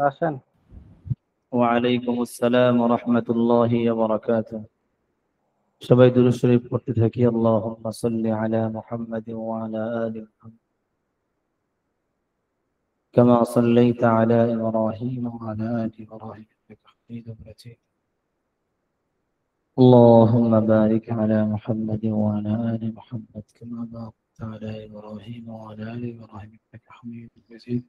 আসেন। ওয়ালাইকুম আসসালাম ওয়া রাহমাতুল্লাহি ওয়া বারাকাতুহু। সবাই দুরূদ শরীফ পড়তে থাকি। আল্লাহুম্মা সাল্লি আলা মুহাম্মাদিন ওয়া আলা আলি মুহাম্মাদ কামা সাল্লাইতা আলা ইব্রাহিম ওয়া আলা আলি ইব্রাহিম ইন্নাকা হামিদুম মাজিদ। আল্লাহুম্মা বারিক আলা মুহাম্মাদিন ওয়া আলা আলি মুহাম্মাদ কামা বারাকতা আলা ইব্রাহিম ওয়া আলা আলি ইব্রাহিম ইন্নাকা হামিদুম মাজিদ।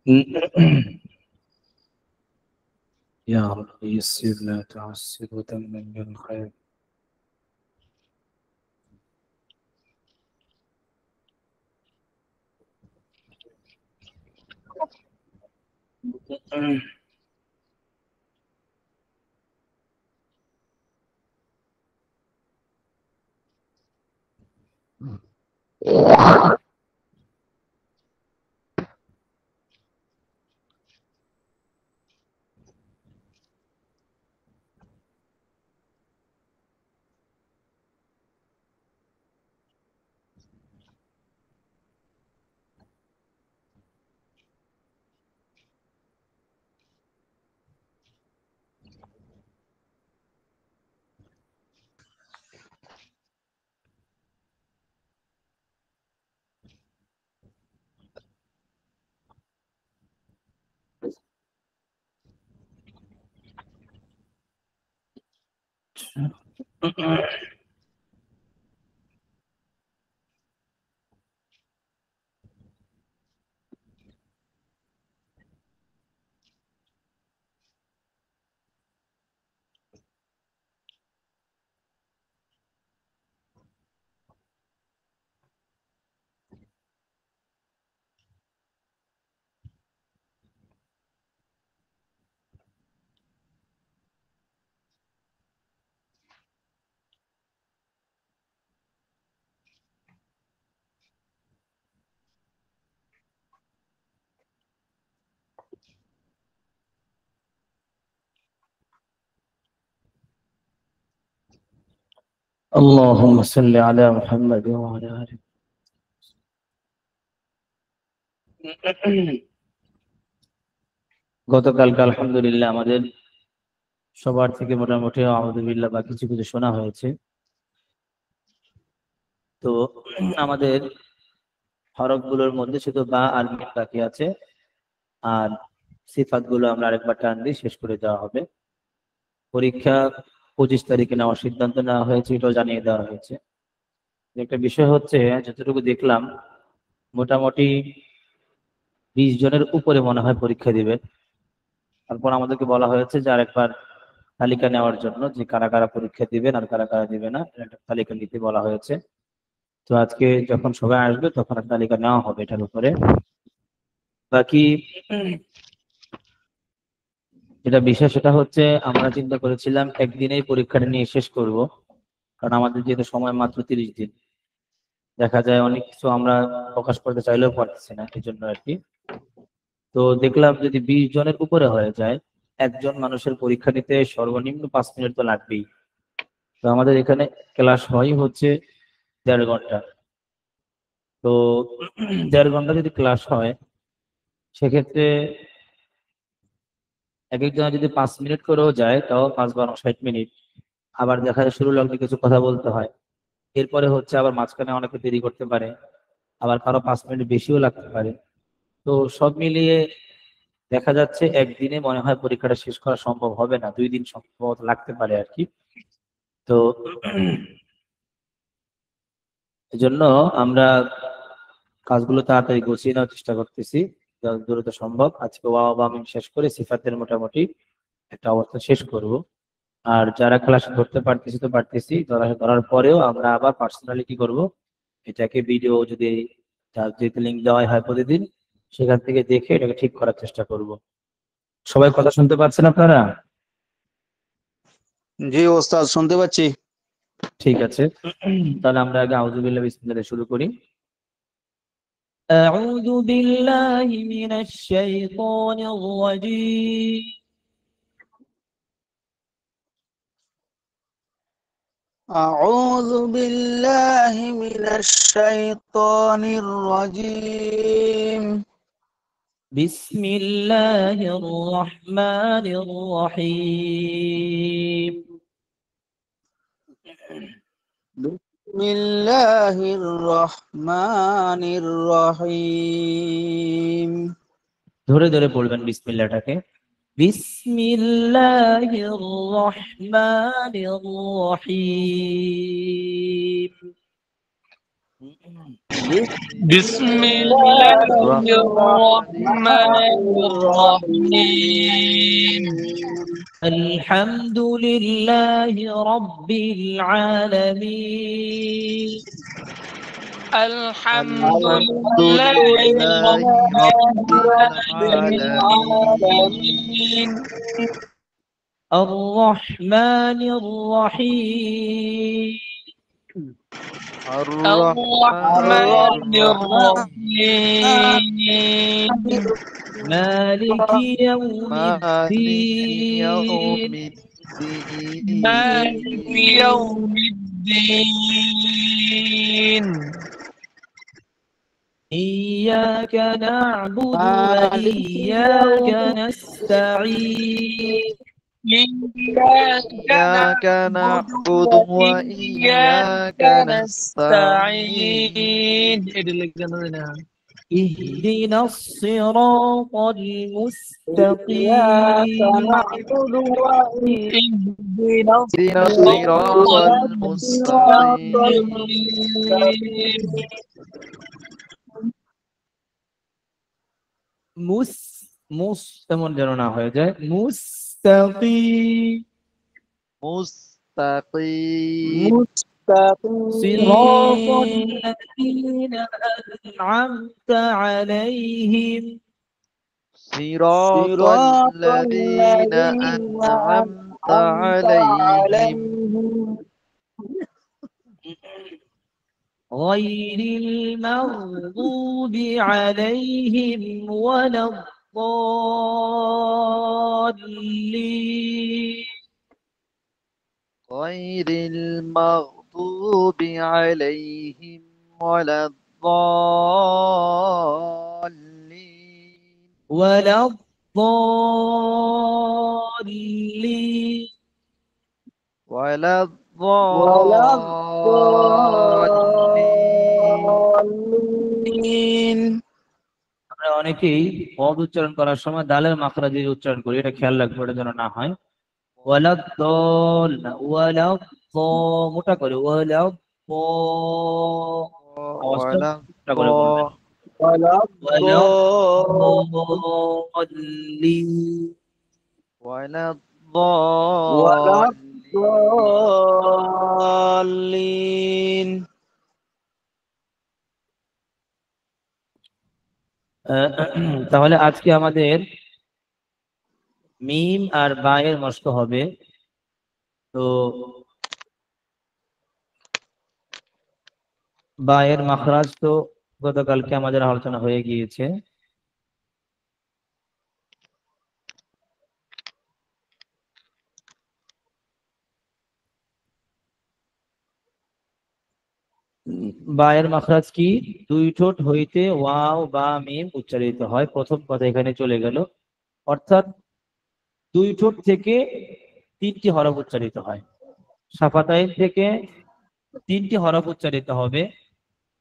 يا رب يسر لا تعسر وتمم بالخير. اللهم صل على محمد وعلى آله. গতকালকে আলহামদুলিল্লাহ আমাদের সবার থেকে মোটামুটি আলহামদুলিল্লাহ বা কিছু কিছু শোনা হয়েছে। তো আমাদের হরফগুলোর মধ্যে শুধু বা আর মিম বাকি আছে, আর সিফাতগুলো আমরা আরেকবার টান দিয়ে শেষ করে দেওয়া হবে। পরীক্ষা 25 তারিখে নেওয়ার সিদ্ধান্ত নেওয়া হয়েছে, এটাও জানিয়ে দেওয়া হয়েছে। একটা বিষয় হচ্ছে, যতটুকু দেখলাম মোটামুটি 20 জনের উপরে মনে হয় পরীক্ষা দিবে। তারপর আমাদেরকে বলা হয়েছে যে আরেকবার তালিকা নেওয়ার জন্য, যে কারা কারা পরীক্ষা দিবেন আর কারা কারা দিবে না, এর একটা তালিকা নিতে বলা হয়েছে। তো আজকে যখন সবাই আসবে তখন একটা তালিকা নেওয়া হবে এটার উপরে। বাকি যেটা বিষয় সেটা হচ্ছে, আমরা চিন্তা করেছিলাম একদিনেই পরীক্ষাটা নিয়ে শেষ করব, কারণ আমাদের যেহেতু সময় মাত্র 30 দিন। দেখা যায় অনেক কিছু আমরা প্রকাশ করতে চাইলেও পারতেছি না, এই জন্য আর কি। তো দেখলাম যদি 20 জনের উপরে হয়ে যায়, একজন মানুষের পরীক্ষা নিতে সর্বনিম্ন 5 মিনিট তো লাগবেই। তো আমাদের এখানে ক্লাস হচ্ছে 1.5 ঘন্টা। তো 1.5 ঘন্টা যদি ক্লাস হয়, সেক্ষেত্রে এক একজনের যদি 5 মিনিট করেও যায়, তাও 5 × 12 = 60 মিনিট। আবার দেখা যায় শুরু লগ্নে কিছু কথা বলতে হয়, এরপরে হচ্ছে আবার মাঝখানে অনেকে দেরি করতে পারে, আবার কারো 5 মিনিট বেশিও লাগতে পারে। তো সব মিলিয়ে দেখা যাচ্ছে একদিনে মনে হয় পরীক্ষাটা শেষ করা সম্ভব হবে না, 2 দিন সম্ভবত লাগতে পারে আর কি। তো এই জন্য আমরা কাজগুলো তাড়াতাড়ি গুছিয়ে নেওয়ার চেষ্টা করতেছি, যত দ্রুত সম্ভব। আজকে ওয়াও বা মিম শেষ করে সিফাতের মোটামুটি একটা অবস্থা শেষ করব। আর যারা ক্লাস ধরতে পারতেছি তো পারতেছি, ধরার পরেও আমরা আবার পার্সোনালি কি করব, এটাকে ভিডিও যদি যেতে লিঙ্ক দেওয়া হয় প্রতিদিন, সেখান থেকে দেখে এটাকে ঠিক করার চেষ্টা করব। সবাই কথা শুনতে পাচ্ছেন আপনারা? জি ওস্তাদ, শুনতে পাচ্ছি। ঠিক আছে, তাহলে আমরা আগে আউযু বিল্লাহি বিসমিল্লাহ শুরু করি। আউযু বিল্লাহি মিনাশ শাইতানির রাজীম। আউযু বিল্লাহি মিনাশ শাইতানির রাজীম। বিসমিল্লাহির রহমানির রহিম। বিসমিল্লাহির রহমানির রহিম। ধরে ধরে বলবেন বিসমিল্লাহটাকে। বিসমিল্লাহির রহমানির রহিম। بسم الله الرحمن الرحيم الحمد لله رب العالمين. الحمد الحمد لله لله رب رب العالمين الرحمن الرحيم. الرحمن الرحيم مالك يوم الدين. مالك يوم الدين إياك نعبد مالك وإياك يوم نستعين. إياك نعبد وإياك نستعين اهدنا الصراط المستقيم. اهدنا الصراط المستقيم মুস তেমন যেন না হয়ে যায়। মুস্তাকিম। مستقيم صراط مستقيم الذين أنعمت عليهم. صراط صراط الذين أنعمت عليهم غير المغضوب عليهم ولا الضالين. غير المغضوب عليهم ولا الضالين ولا الضالين. ولا ولا الضالين আমরা অনেকেই পদ উচ্চারণ করার সময় দালের মাখরাজ দিয়ে উচ্চারণ করি, এটা খেয়াল রাখবো, এটা যেন না হয়। ওয়ালাদ-দল না, মোটা করে আওয়াজটা ولا মোটা করে বলবেন। ولا ওয়ালাদ-দলিন। ولا ولا الضالين الضالين তাহলে আজকে আমাদের মিম আর বা এর মস্ক হবে। তো বা এর মাখরাজ তো গতকালকে আমাদের আলোচনা হয়ে গিয়েছে। বা এর মাখরাজ কি? দুই ঠোঁট হইতে ওয়াও বা মিম উচ্চারিত হয়। প্রথম কথা এখানে চলে গেল, অর্থাৎ দুই ঠোঁট থেকে তিনটি হরফ উচ্চারিত হয়। শাফাতাইন থেকে তিনটি হরফ উচ্চারিত হবে।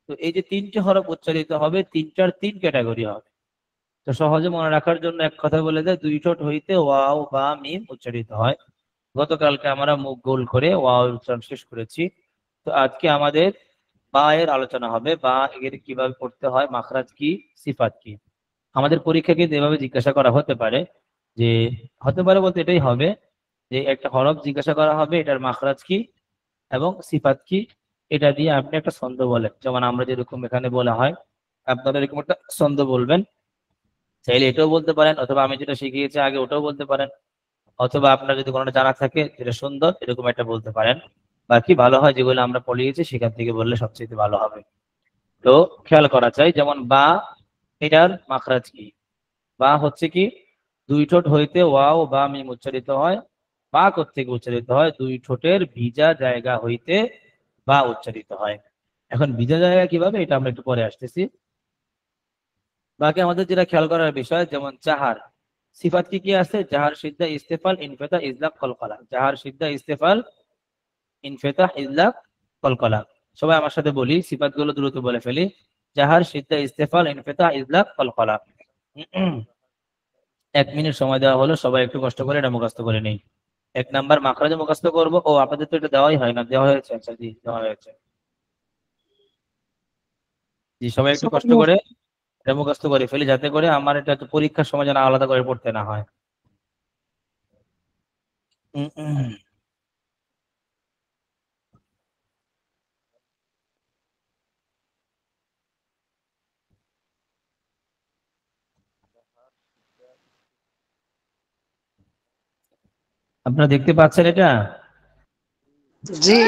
তো এই যে তিনটি হরফ উচ্চারিত হবে, তিনটার তিন ক্যাটাগরি হবে। তো সহজে মনে রাখার জন্য এক কথা বলে দেয়, দুই ঠোঁট হইতে ওয়াও বা মিম উচ্চারিত হয়। গতকালকে আমরা মুখ গোল করে ওয়াও উচ্চারণ শেষ করেছি। তো আজকে আমাদের বা এর আলোচনা হবে। বা এর কিভাবে পড়তে হয়, মাখরাজ কি, সিফাত কি। আমাদের পরীক্ষাকে এভাবে জিজ্ঞাসা করা হতে পারে, যে হতে পারে বলতে এটাই হবে যে একটা হরফ জিজ্ঞাসা করা হবে, এটার মাখরাজ কি এবং সিফাত কি, এটা দিয়ে আপনি একটা ছন্দ বলেন। যেমন আমরা যেরকম এখানে বলা হয়, আপনারা এরকম একটা ছন্দ বলবেন। চাইলে এটাও বলতে পারেন, অথবা আমি যেটা শিখিয়েছি আগে ওটাও বলতে পারেন, অথবা আপনার যদি কোনোটা জানা থাকে যেটা সুন্দর এরকম একটা বলতে পারেন। বাকি ভালো হয় যেগুলো আমরা পড়িয়েছি সেখান থেকে বললে সবচেয়ে ভালো হবে। তো খেয়াল করা চাই, যেমন বা, এটার মাখরাজ কি? বা হচ্ছে কি, দুই ঠোঁট হইতে ওয়াও বা মিম উচ্চারিত হয়। বা কোত্থেকে উচ্চারিত হয়? দুই ঠোঁটের ভিজা জায়গা হইতে বা উচ্চারিত হয়। এখন ভিজা জায়গা কিভাবে, এটা আমরা একটু পরে আসতেছি। বাকি আমাদের যেটা খেয়াল করার বিষয়, যেমন জাহার সিফাত কি কি আছে? জাহার, সিদ্ধা, ইস্তেফাল, ইনফিতাহ, ইজলাক, কলকলা। জাহার, সিদ্ধা, ইস্তেফাল, ইনফিতাহ, ইজলাক, কলকলা। সবাই আমার সাথে বলি, সিফাত গুলো দ্রুত বলে ফেলি। জাহার, সিদ্ধা, ইস্তেফাল, ইনফিতাহ, ইজলাক, কলকলা। 1 মিনিট সময় দেওয়া হলো, সবাই একটু কষ্ট করে এটা মুখস্থ করে নেই। 1 নাম্বার মাখরাজে মুখস্থ করবো। ও আপনাদের তো এটা দেওয়াই হয় না, দেওয়া হয়েছে? আচ্ছা জি, দেওয়া হয়েছে। জি, সবাই একটু কষ্ট করে এটা মুখস্থ করে ফেলি, যাতে করে আমার এটা তো পরীক্ষার সময় যেন আলাদা করে পড়তে না হয়। আপনারা দেখতে পাচ্ছেন এটা? জি।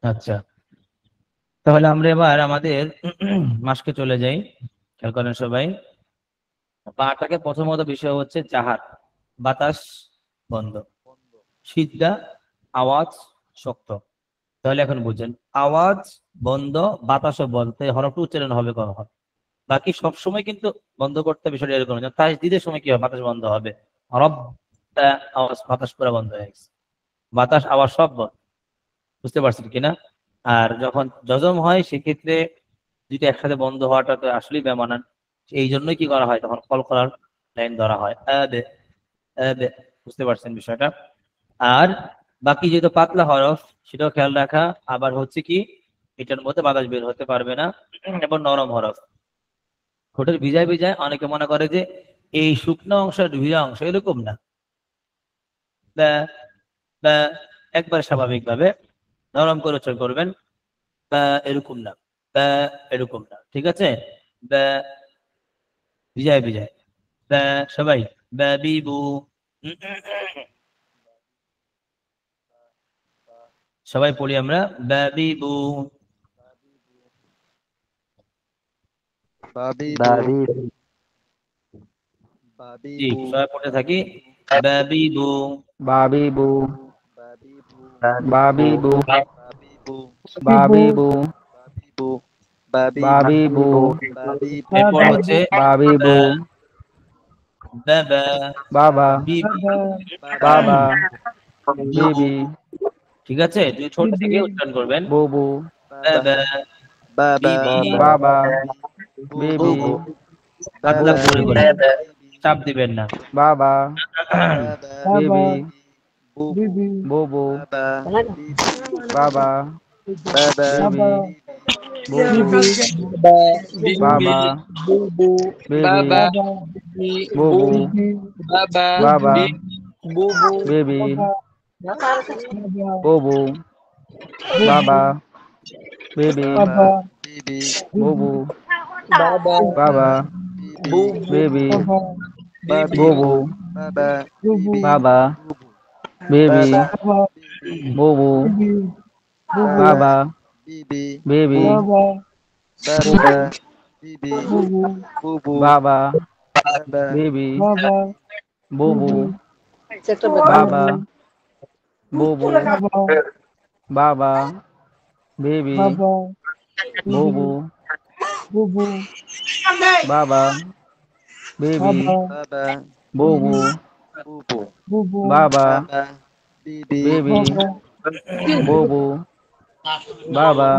আচ্ছা, তাহলে আমরা এবার আমাদের মাসকে চলে যাই। খেয়াল করেন সবাই। বাটাকে প্রথমত বিষয় হচ্ছে জাহার, বাতাস বন্ধ। সিদ্ধা, আওয়াজ শক্ত। তাহলে এখন বুঝেন, আওয়াজ বন্ধ, বাতাসও বলতে হরফটা উচ্চারণ হবে কখন। বাকি সব সময় কিন্তু বন্ধ করতে বিষয়টা এরকম, তাসদিদের সময় কি হবে? বাতাস বন্ধ হবে। রব, আওয়াজ, বাতাস পুরো বন্ধ হয়ে গেছে। বাতাস, আওয়াজ সব বন্ধ। বুঝতে পারছেন কিনা? আর যখন জজম হয় সেক্ষেত্রে দুইটা একসাথে বন্ধ হওয়াটা তো আসলেই বেমানান। এই জন্যই কি করা হয়, তখন কলকলার লাইন ধরা হয়। আবে, আবে। বুঝতে পারছেন বিষয়টা? আর বাকি যেহেতু পাতলা হরফ, সেটাও খেয়াল রাখা। আবার হচ্ছে কি, এটার মধ্যে বাতাস বের হতে পারবে না। এবং নরম হরফ, ঠোঁটের ভিজায় ভিজায়, অনেকে মনে করে যে এই শুকনো অংশ আর ভিজা অংশ, এরকম না। বা, বা, একবার স্বাভাবিকভাবে নরম করে উচ্চারণ করবেন। বা, এরকম না। বা, এরকম না, ঠিক আছে? বা, ভিজায় ভিজায়। বা, সবাই বা বিবু, সবাই পড়ি আমরা বা বিবু। বাবিবু, জি, বাবিবু, সবাই পড়তে থাকি। বা বিবু, বাবিবু, বাবিবু, বাবিবু, বাবিবু, বাবিবু, বাবিবু, বাবিবু, বাবিবু, বাবিবু, এরপর হচ্ছে বাবিবু, বা, বা, বাবা, বিবি। বাবা, বুবু, বিবি, ঠিক আছে? দুই ঠোঁট থেকে উচ্চারণ করবেন। বুবু, বা, বা, বাবা, বিবি, বাবা, বুবু, বিবি, বুবু। পাতলা বাবা, করে বুবু, করে, চাপ দিবেন না। বাবা, বাবা, বিবি, বুবু, বুবু, বাবা, বাবা, বাবা, বিবি, বুবু, Bibi, বাবা, Bubu, বিবি, Baba, Bibi, বুবু, Bubu, Baba, বাবা, Bubu, বিবি, Baba, বুবু, বাবা, বিবি, বাবা, বিবি, বুবু, Baba, বাবা, বিবি, Bubu, বিবি, বাবি, বুবু, বাবা, বিবি, বাবা, বুবু, বিবি, বাবা, বিবি, বুবু, বাবা, বাবা, বিবি, বিবি, বুবু, বুবু, বাবা, বিবি, বুবু, বাবা, বাবা, বিবি, Baba, বুবু, Bubu, বাবা, বুবু, বাবা, বিবি, Baba, বুবু, Bubu, বাবা, বিবি, Baba, বাবা, বুবু, বুবু, Bubu, বাবা, বাবা, বিবি, বিবি, Baba, বুবু, বাবা,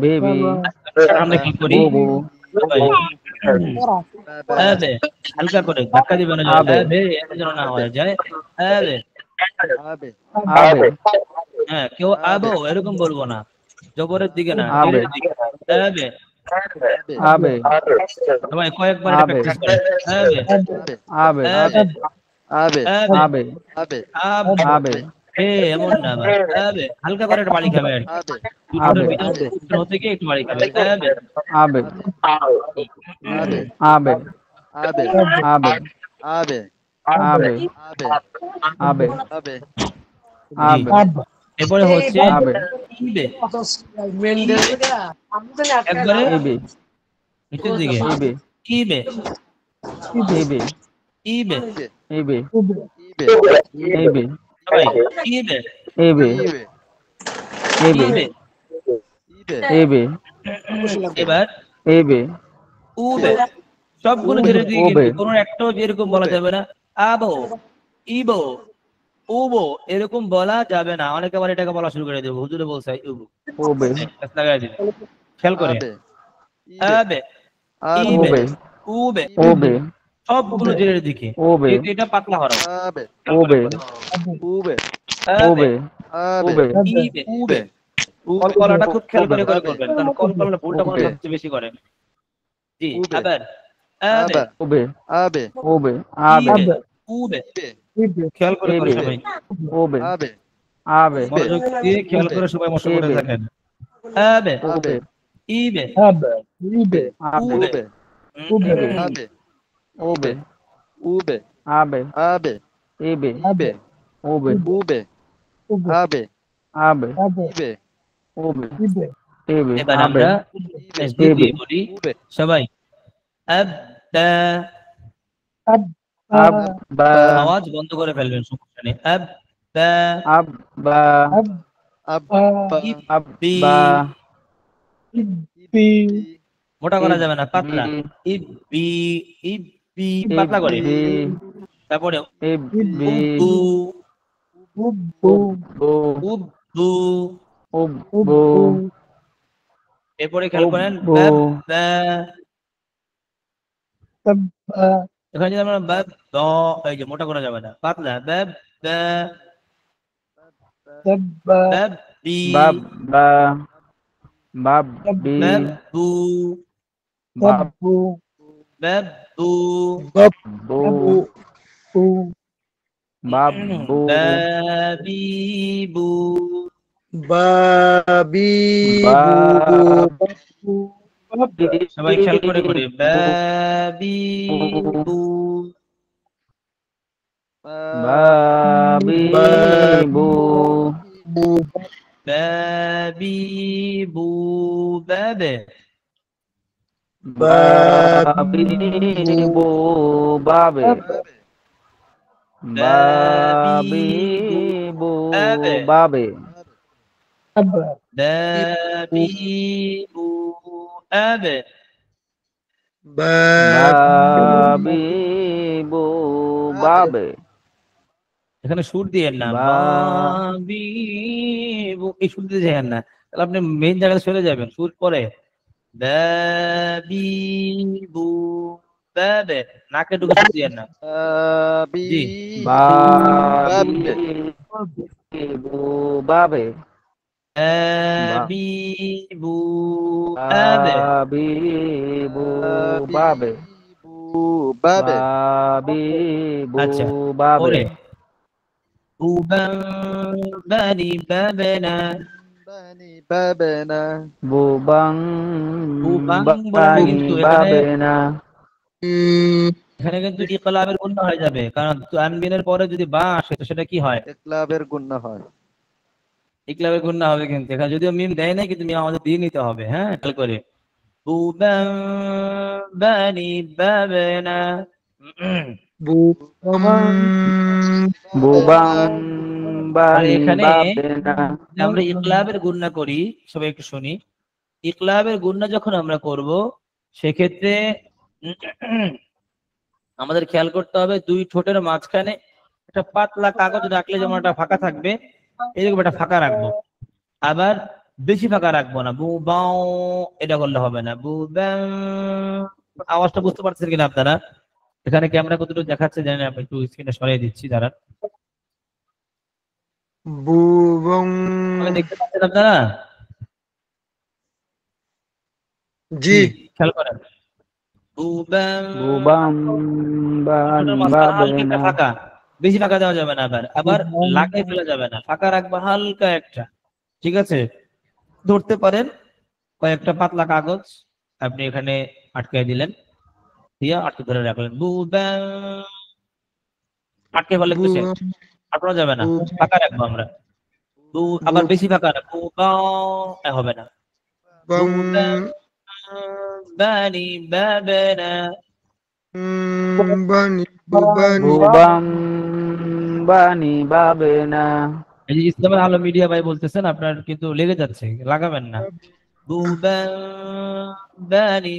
বিবি, Baba, আমরা কি করি বুবু, সবাই? বাবা, আবে, হালকা করে ধাক্কা দিবেন না, যেন আবে, আবে এটা যেন না হয়ে যায়। আবে, আবে, আবে, হ্যাঁ, কেউ আবো এরকম বলবো না, জবরের দিকে না, আবে, জেরের দিকে। আবে, আবে, আবে, সবাই কয়েকবার এটা আবে, প্র্যাকটিস করেন। আবে, আবে, আবে, আবে, আবে, আবে, আবে, আবে, আবে, আবে, এমন না আবার। আবে, হালকা করে একটা বাড়ি খাবে আর কি। আবে, দুই ঠোঁটের আবে, ভিতরে উত্তর হতে গিয়ে একটু বাড়ি খাবে। আবে, আবে, আবে, আবে, আবে, আবে, আবে, আবে, আবে, আবে, আবে, জি। আবে, এরপরে হচ্ছে আবে, ইবে একবারে এবে নিচের দিকে এবে ইবে এবে ইবে এবে ইবে এবে সবাই ইবে এবে ইবে এবে ইবে ইবে এবে এবার এবে উবে সবগুলো ছেড়ে দিয়ে ওবে। কিন্তু কোনো একটাও এরকম বলা যাবে না আবো ইবো উবো এরকম বলা যাবে না। অনেকে আবার এটাকে বলা শুরু করে দেবো, হুজুরে বলছে উবু ওবে লাগাই দিবে। খেয়াল করে আবে ইবে আবে আবে ইবে ওবে উবে ওবে সবগুলো জেরের দিকে ওবে যেহেতু এটা পাতলা হরফ। আবে খেয়াল করে ওবে পড়ে। উবে আবে ওবে আবে ওবে ইবে উবে কলকলাটা খুব খেয়াল করে করে করবেন, কারণ কলকলাটা ভুলটা মানুষ ওবে। সবচেয়ে বেশি করে। জি উবে। আবার আবে আবে ওবে আবে ওবে আবে ইবে উবে ইবে খেয়াল করে করে এবে সবাই ওবে আবে আবে মনোযোগ দিয়ে খেয়াল করে সবাই মশা করে ইবে। থাকেন। আবে ওবে ইবে আবে উবে উবে ইবে আবে ওবে উবে আবে আবে এবে ইবে ওবে উবে আবে আবে ইবে ওবে এবে এবার আবে আমরা ইবে তাসদীদ দিয়ে বলি উবে সবাই আবদা আব্বা আওয়াজ বন্ধ করে ফেলবেন, সমস্যা নেই। আবদা আব্বা আব্বা ইব্বি আব্বা ইব্বি মোটা করা যাবে না, পাতলা ইব্বি ইব্বি ইব্বি পাতলা করে। ইব্বি তারপরে ইব্বি উব্বু উব্বু উব্বু উব্বু এরপরে খেয়াল করেন উব্বু বাবা এখানে যদি আমরা বাব দ এই যে মোটা করা যাবে না, পাতলা বাব্বি বাব্বা বাব্বি বাব্বু বাব্বু বাব্বু বাব্বু বাব্বু বাবিবু সবাই খেয়াল করে করে বাবিবু বাবিবু বাবিবু বাবে বাবিবু বাবে বাবিবু বাবে বাবিবু আবে বাবিবু বাবে এখানে সুর দিয়েন না, বাবিবু এই সুর দিতে যাবেন না, তাহলে আপনি মেইন জায়গায় চলে যাবেন। সুর পরে বাবিবু বাবে নাকে ঢুকে সুর দিয়েন না। জি বাবিবু বাবে বাবিবু আবে বাবিবু বাবে বাবে বাবিবু আচ্ছা বাবে পরে বুবান বানি বাবেনা বানি বাবেনা বুবাং বুবাং বলে না বানি কিন্তু এখানে বাবেনা এখানে কিন্তু ইকলাবের গুণা হয়ে যাবে, কারণ তানবিনের পরে যদি বা আসে তো সেটা কি হয়, একলাবের গুণা হয়। ইকলাবের গুণা হবে। কিন্তু এখানে যদিও মিম দেয় না, কিন্তু মিম আমাদের দিয়ে নিতে হবে। হ্যাঁ খেয়াল করে বুবাং বানি বাবেনা বুবাং বানি এখানে বাবেনা আমরা ইকলাবের গুণা করি, সবাই একটু শুনি। ইকলাবের গুণা যখন আমরা করব সেক্ষেত্রে আমাদের খেয়াল করতে হবে দুই ঠোঁটের মাঝখানে একটা পাতলা কাগজ রাখলে যেমন একটা ফাঁকা থাকবে, এরকম একটা ফাঁকা রাখবো। আবার বেশি ফাঁকা রাখবো না, বু বাও এটা করলে হবে না, বু বাও। আওয়াজটা বুঝতে পারছেন কিনা আপনারা? এখানে ক্যামেরা কতটুকু দেখাচ্ছে জানি না, আমি একটু স্ক্রিনে সরিয়ে দিচ্ছি দাঁড়ান। দেখতে পাচ্ছেন আপনারা? জি খেয়াল করেন বুবাং বানি বাবেনা ফাঁকা, বেশি ফাঁকা দেওয়া যাবে না। আবার লাগিয়ে ফেলা যাবে না, ফাঁকা রাখবা হালকা একটা। ঠিক আছে, ধরতে পারেন কয়েকটা পাতলা কাগজ আপনি এখানে আটকে দিলেন, দিয়ে আটকে ধরে রাখলেন। আটকে ফেলে আটকানো যাবে না, ফাঁকা রাখবো আমরা। আবার বেশি ফাঁকা না, বু বা হবে না, বু বা বানি বাবানা, বানি বুবানি বুবাম বানি বাবেনা এই যে ইসলামের আলো মিডিয়া ভাই বলতেছেন, আপনার কিন্তু লেগে যাচ্ছে, লাগাবেন না। বুবা বানি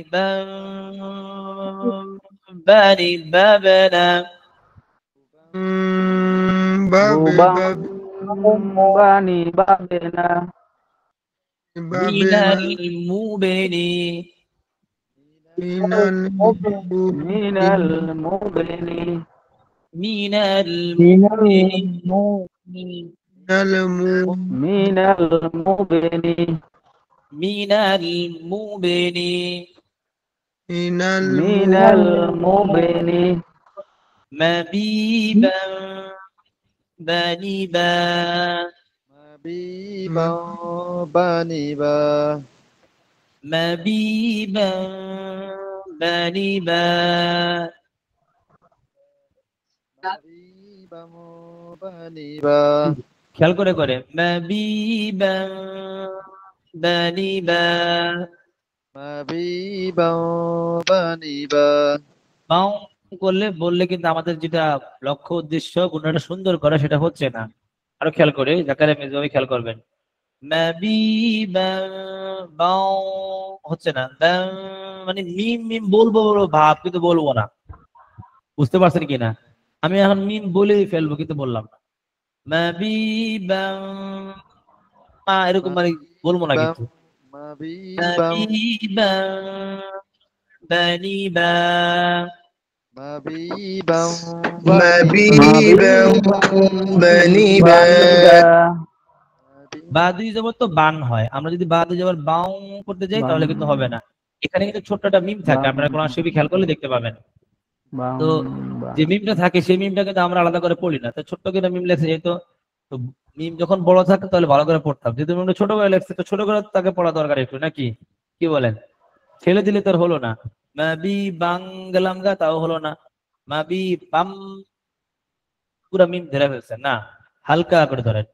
বানি বাবানা, বাবে বুবাম বাবে বানি বাবেনা বাবেনা মিনাল মুবিনি, মিনাল মিনাল মুবিনি মিনাল মুবিনি, মিনাল মিনাল মুবিনি মিনাল মুবিনি, মিনাল মিনাল মুবিনি মাবিবান বানিবা, Mabiba baniba. মাবিবান বানিবা, Mabiba baniba. খেয়াল করে করে, মাবিবান বানিবা, Mabiba baniba. বাউ করলে বললে কিন্তু আমাদের যেটা লক্ষ্য উদ্দেশ্য গুণটা সুন্দর করা সেটা হচ্ছে না। আরো খেয়াল করে জাকারিয়া মেজবাবি খেয়াল করবেন, মাবিবান বাউ হচ্ছে না, বাং মানে মিম মিম বলবো বলবো ভাব কিন্তু বলবো না, বুঝতে পারছেন কিনা? আমি এখন মিম বলেই ফেলবো কিন্তু বললাম না, মাবিবান এরকম মানে বলবো না কিন্তু, Mabiba মাবিবান বানিবা, Mabiba মাবিবা বানিবা বা দুই জবর তো বান হয়, আমরা যদি বা দুই জবর বাউ করতে যাই তাহলে কিন্তু হবে না। এখানে কিন্তু ছোট্ট একটা মিম থাকে, আপনারা কোরআন শরীফে খেয়াল করলে দেখতে পাবেন। তো যে মিমটা থাকে সেই মিমটা কিন্তু আমরা আলাদা করে পড়ি না, তো ছোট্ট করে মিম লেখছে যেহেতু, তো মিম যখন বড় থাকে তাহলে ভালো করে পড়তাম, যেহেতু মিমটা ছোট করে লেখছে তো ছোট করে তাকে পড়া দরকার একটু, নাকি কি বলেন? ছেলে দিলে তোর হলো না, মাবি বাং গেলাম গা তাও হলো না, মাবি বাম পুরা মিম ধরে ফেলছেন না, হালকা করে ধরেন,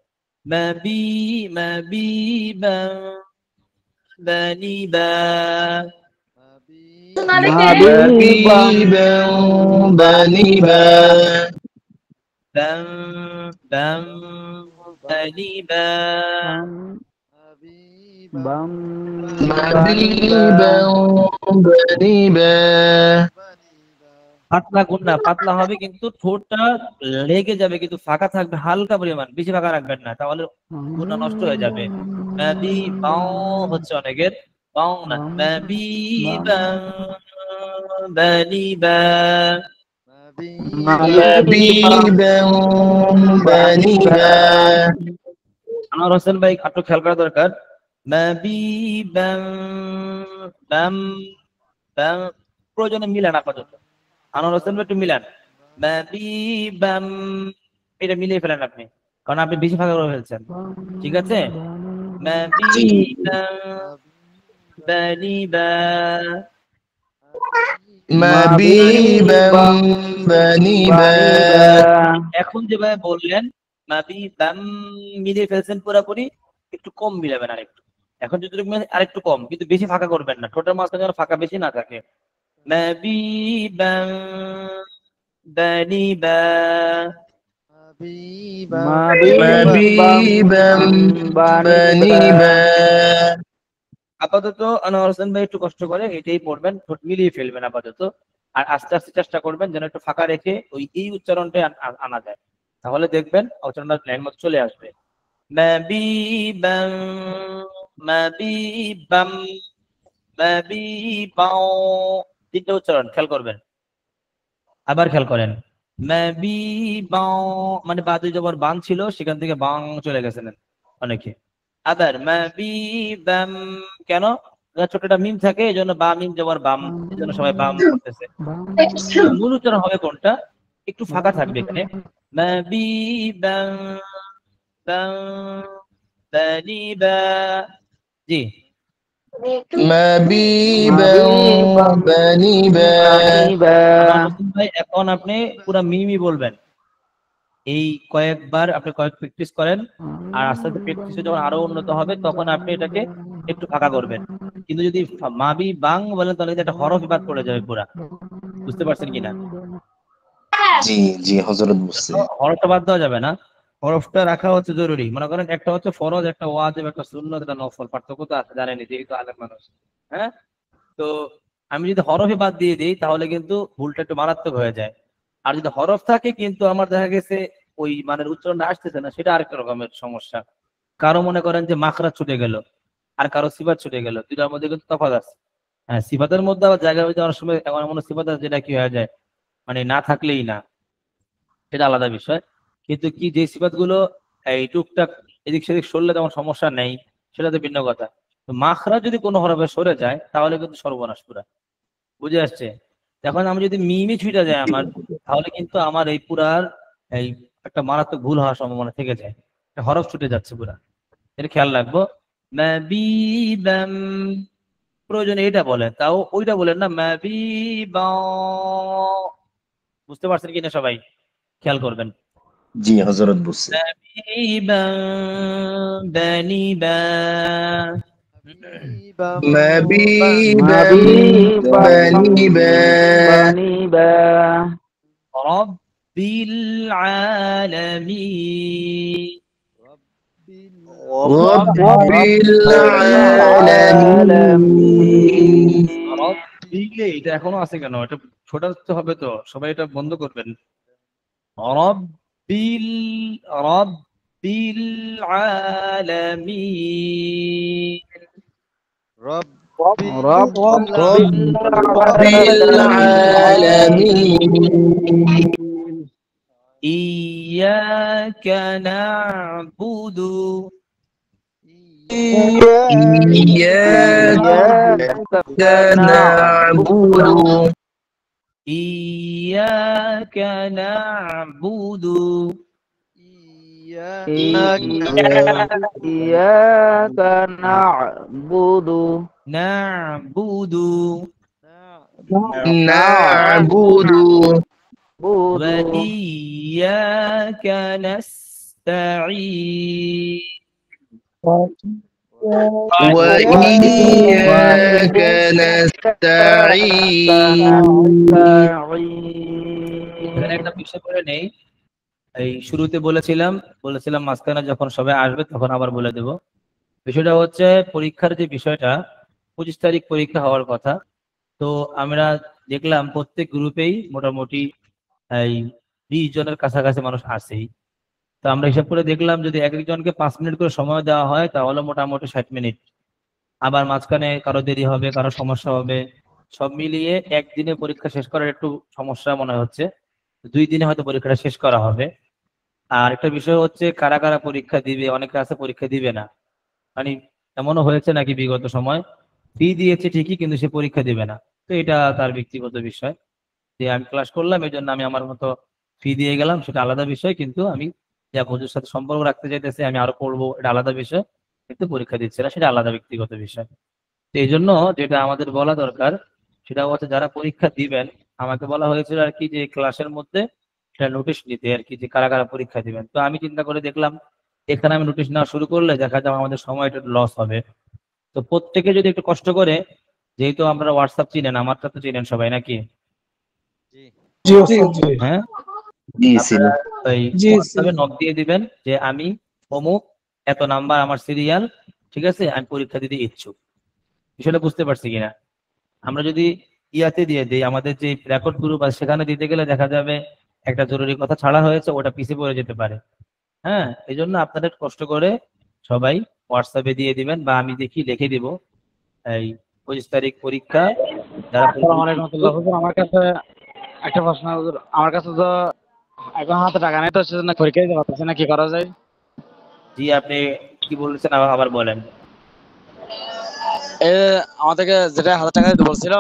মাবি মাবি বাং বানিবা, মাবিবা বানিবা বাং বাং বানিবা, বাম মাবিবা বানিবা পাতলা গুন্না পাতলা হবে কিন্তু ঠোঁটটা লেগে যাবে কিন্তু ফাঁকা থাকবে হালকা পরিমাণ, বেশি ফাঁকা রাখবেন না তাহলে গুন্না নষ্ট হয়ে যাবে। মাবি বাও হচ্ছে অনেকের, বাও না, মাবি বাং বানিবা, মাবিবা বানিবা আনোয়ার হোসেন ভাই একটু খেয়াল করা দরকার, মাবি বাং বাম বাং প্রয়োজনে মিলান আপাতত, আনোয়ার হোসেন ভাই একটু মিলান, মাবি বাম এটা মিলিয়ে ফেলেন আপনি, কারণ আপনি বেশি ফাঁকা করে ফেলছেন, ঠিক আছে? মাবি বাং বানিবা, মাবিবা বানিবা এখন যেভাবে বললেন মাবি বাম মিলিয়ে ফেলছেন পুরোপুরি, একটু কম মিলাবেন আরেকটু, এখন যদি আরেকটু কম কিন্তু বেশি ফাঁকা করবেন না, ঠোঁটের মাঝখানে যেন ফাঁকা বেশি না থাকে, মাবি বাম বানিবা, মাবিবা বানিবা আপাতত আনোয়ার হোসেন ভাই একটু কষ্ট করে এটাই পড়বেন, ঠোঁট মিলিয়ে ফেলবেন আপাতত, আর আস্তে আস্তে চেষ্টা করবেন যেন একটু ফাঁকা রেখে ওই এই উচ্চারণটা আনা যায়, তাহলে দেখবেন উচ্চারণটা লাইন মতো চলে আসবে। মাবিবাম মাবিবাম মাবিবাও, তিনটা উচ্চারণ খেয়াল করবেন, আবার খেয়াল করেন, মাবিবাও মানে বা দুই জবর বান ছিল সেখান থেকে বাং চলে গেছেন অনেকে, আবার মাবিবাম কেন? ছোটটা মিম থাকে এই জন্য বা মিম জবর বাম, এই জন্য সবাই বাম করতেছে, মূল উচ্চারণ হবে কোনটা? একটু ফাঁকা থাকবে এখানে, মাবিবাম বাং বানিবা, জি মাবিবা বানিবা আমার হোসেন ভাই এখন আপনি পুরো মিমি বলবেন, এই কয়েকবার আপনি কয়েক প্র্যাকটিস করেন, আর আস্তে আস্তে প্র্যাকটিসে যখন আরো উন্নত হবে তখন আপনি এটাকে একটু ফাঁকা করবেন। কিন্তু যদি মাবি বাং বলেন তাহলে কিন্তু একটা হরফ বাদ পড়ে যাবে পুরা। বুঝতে পারছেন কিনা? জি জি হযরত বুঝছি। হরফটা বাদ দেওয়া যাবে না, হরফটা রাখা হচ্ছে জরুরি। মনে করেন একটা হচ্ছে ফরজ, একটা ওয়াজিব, একটা সুন্নাত, একটা নফল, পার্থক্য তো আছে জানেনই যেহেতু আলেম মানুষ। হ্যাঁ, তো আমি যদি হরফে বাদ দিয়ে দিই তাহলে কিন্তু ভুলটা একটু মারাত্মক হয়ে যায়। আর যদি হরফ থাকে কিন্তু আমার দেখা গেছে ওই মানের উচ্চারণটা আসতেছে না, সেটা আরেকটা রকমের সমস্যা। কারো মনে করেন যে মাখরাজ ছুটে গেল, আর কারো সিফাত ছুটে গেল, দুটার মধ্যে কিন্তু তফাৎ আছে। হ্যাঁ, সিফাতের মধ্যে আবার জায়গা হইতে অনেক সময় এমন এমন সিফাত আছে যেটা কি হয়ে যায়, মানে না থাকলেই না, সেটা আলাদা বিষয়। কিন্তু কি যে সিফাত গুলো এই টুকটাক এদিক সেদিক সরলে তেমন সমস্যা নেই, সেটা তো ভিন্ন কথা। তো মাখরাজ যদি কোনো হরফে সরে যায় তাহলে কিন্তু সর্বনাশ পুরা। বুঝে আসছে? এখন আমি যদি মিমি ছুটে যায় আমার, তাহলে কিন্তু আমার এই পুরার এই একটা মারাত্মক ভুল হওয়ার সম্ভাবনা থেকে যায়, একটা হরফ ছুটে যাচ্ছে পুরা। এটা খেয়াল রাখবো। মাবিবাম, প্রয়োজনে এটা বলেন, তাও ওইটা বলেন না মাবিবা। বুঝতে পারছেন কিনা সবাই? খেয়াল করবেন। জি হযরত বুঝছি। মাবিবাম বানিবা। মাবিবাম বানিবা বানিবা রব্বিল আলামিন। রব্বিল আলামিন। রব্বিল, এটা এখনো আছে কেন? এটা ছোটাতে হবে তো, সবাই এটা বন্ধ করবেন। রব্বিল রব্বিল আলামিন। রব্বিল আলামিন। ইয়াকা না'বুদু ইyyaka na'budu ইয়াকা না'বুদু ইyyaka na'budu না'বুদু na'budu ওয়া ইয়াকা নাস্তাঈন। wa iyyaka nasta'in। এখানে একটা বিষয় করে নেই, এই শুরুতে বলেছিলাম মাঝখানে যখন সবাই আসবে তখন আবার বলে দেব। বিষয়টা হচ্ছে পরীক্ষার যে বিষয়টা, 25 তারিখ পরীক্ষা হওয়ার কথা। তো আমরা দেখলাম প্রত্যেক গ্রুপেই মোটামুটি এই 20 জনের কাছাকাছি মানুষ আছেই। তো আমরা হিসাব করে দেখলাম যদি এক একজনকে 5 মিনিট করে সময় দেওয়া হয় তাহলে মোটামুটি 60 মিনিট। আবার মাঝখানে কারো দেরি হবে, কারো সমস্যা হবে, সব মিলিয়ে একদিনে পরীক্ষা শেষ করার একটু সমস্যা মনে হচ্ছে। 2 দিনে হয়তো পরীক্ষাটা শেষ করা হবে। আর একটা বিষয় হচ্ছে কারা কারা পরীক্ষা দিবে, অনেকে আছে পরীক্ষা দিবে না। মানে এমনও হয়েছে নাকি বিগত সময় ফি দিয়েছে ঠিকই কিন্তু সে পরীক্ষা দিবে না। তো এটা তার ব্যক্তিগত বিষয়, যে আমি ক্লাস করলাম এই জন্য আমি আমার মতো ফি দিয়ে গেলাম, সেটা আলাদা বিষয়। কিন্তু আমি যা বন্ধুর সাথে সম্পর্ক রাখতে চাইতেছি, আমি আরো পড়বো, এটা আলাদা বিষয়। কিন্তু পরীক্ষা দিচ্ছে না, সেটা আলাদা ব্যক্তিগত বিষয়। তো এই জন্য যেটা আমাদের বলা দরকার সেটা হচ্ছে যারা পরীক্ষা দিবেন, আমাকে বলা হয়েছিল আর কি যে ক্লাসের মধ্যে একটা নোটিশ নিতে আর কি, যে কারা কারা পরীক্ষা দিবেন। তো আমি চিন্তা করে দেখলাম এখানে আমি নোটিশ নেওয়া শুরু করলে দেখা যাবে আমাদের সময়টা লস হবে। তো প্রত্যেকে যদি একটু কষ্ট করে, যেহেতু আমরা হোয়াটসঅ্যাপ চিনেন, আমারটা তো চিনেন সবাই নাকি? হ্যাঁ, জি আপনারা ওই হোয়াটসঅ্যাপে নক দিয়ে দিবেন যে আমি অমুক, এত নাম্বার আমার সিরিয়াল, ঠিক আছে, আমি পরীক্ষা দিতে ইচ্ছুক। বিষয়টা বুঝতে পারছি কিনা? আমরা যদি ইয়াতে দিয়ে দিই, আমাদের যে রেকর্ড গ্রুপ আছে সেখানে দিতে গেলে দেখা যাবে একটা জরুরি কথা ছাড়া হয়েছে, ওটা পিছিয়ে পড়ে যেতে পারে। হ্যাঁ, এই জন্য আপনাদের কষ্ট করে সবাই হোয়াটসঅ্যাপে দিয়ে দিবেন, বা আমি দেখি লিখে দিব এই 25 তারিখ পরীক্ষা। যারা আসসালামু আলাইকুম রাহমাতুল্লাহ। হুজুর, আমার কাছে একটা প্রশ্ন। হুজুর, আমার কাছে তো এখন হাতে টাকা নেই, তো সেজন্য পরীক্ষা দিতে পারতেছি না, কি করা যায়? জি, আপনি কি বলেছেন আবার আবার বলেন। এ আমাদেরকে যেটা 1000 টাকা দিতে বলছিল,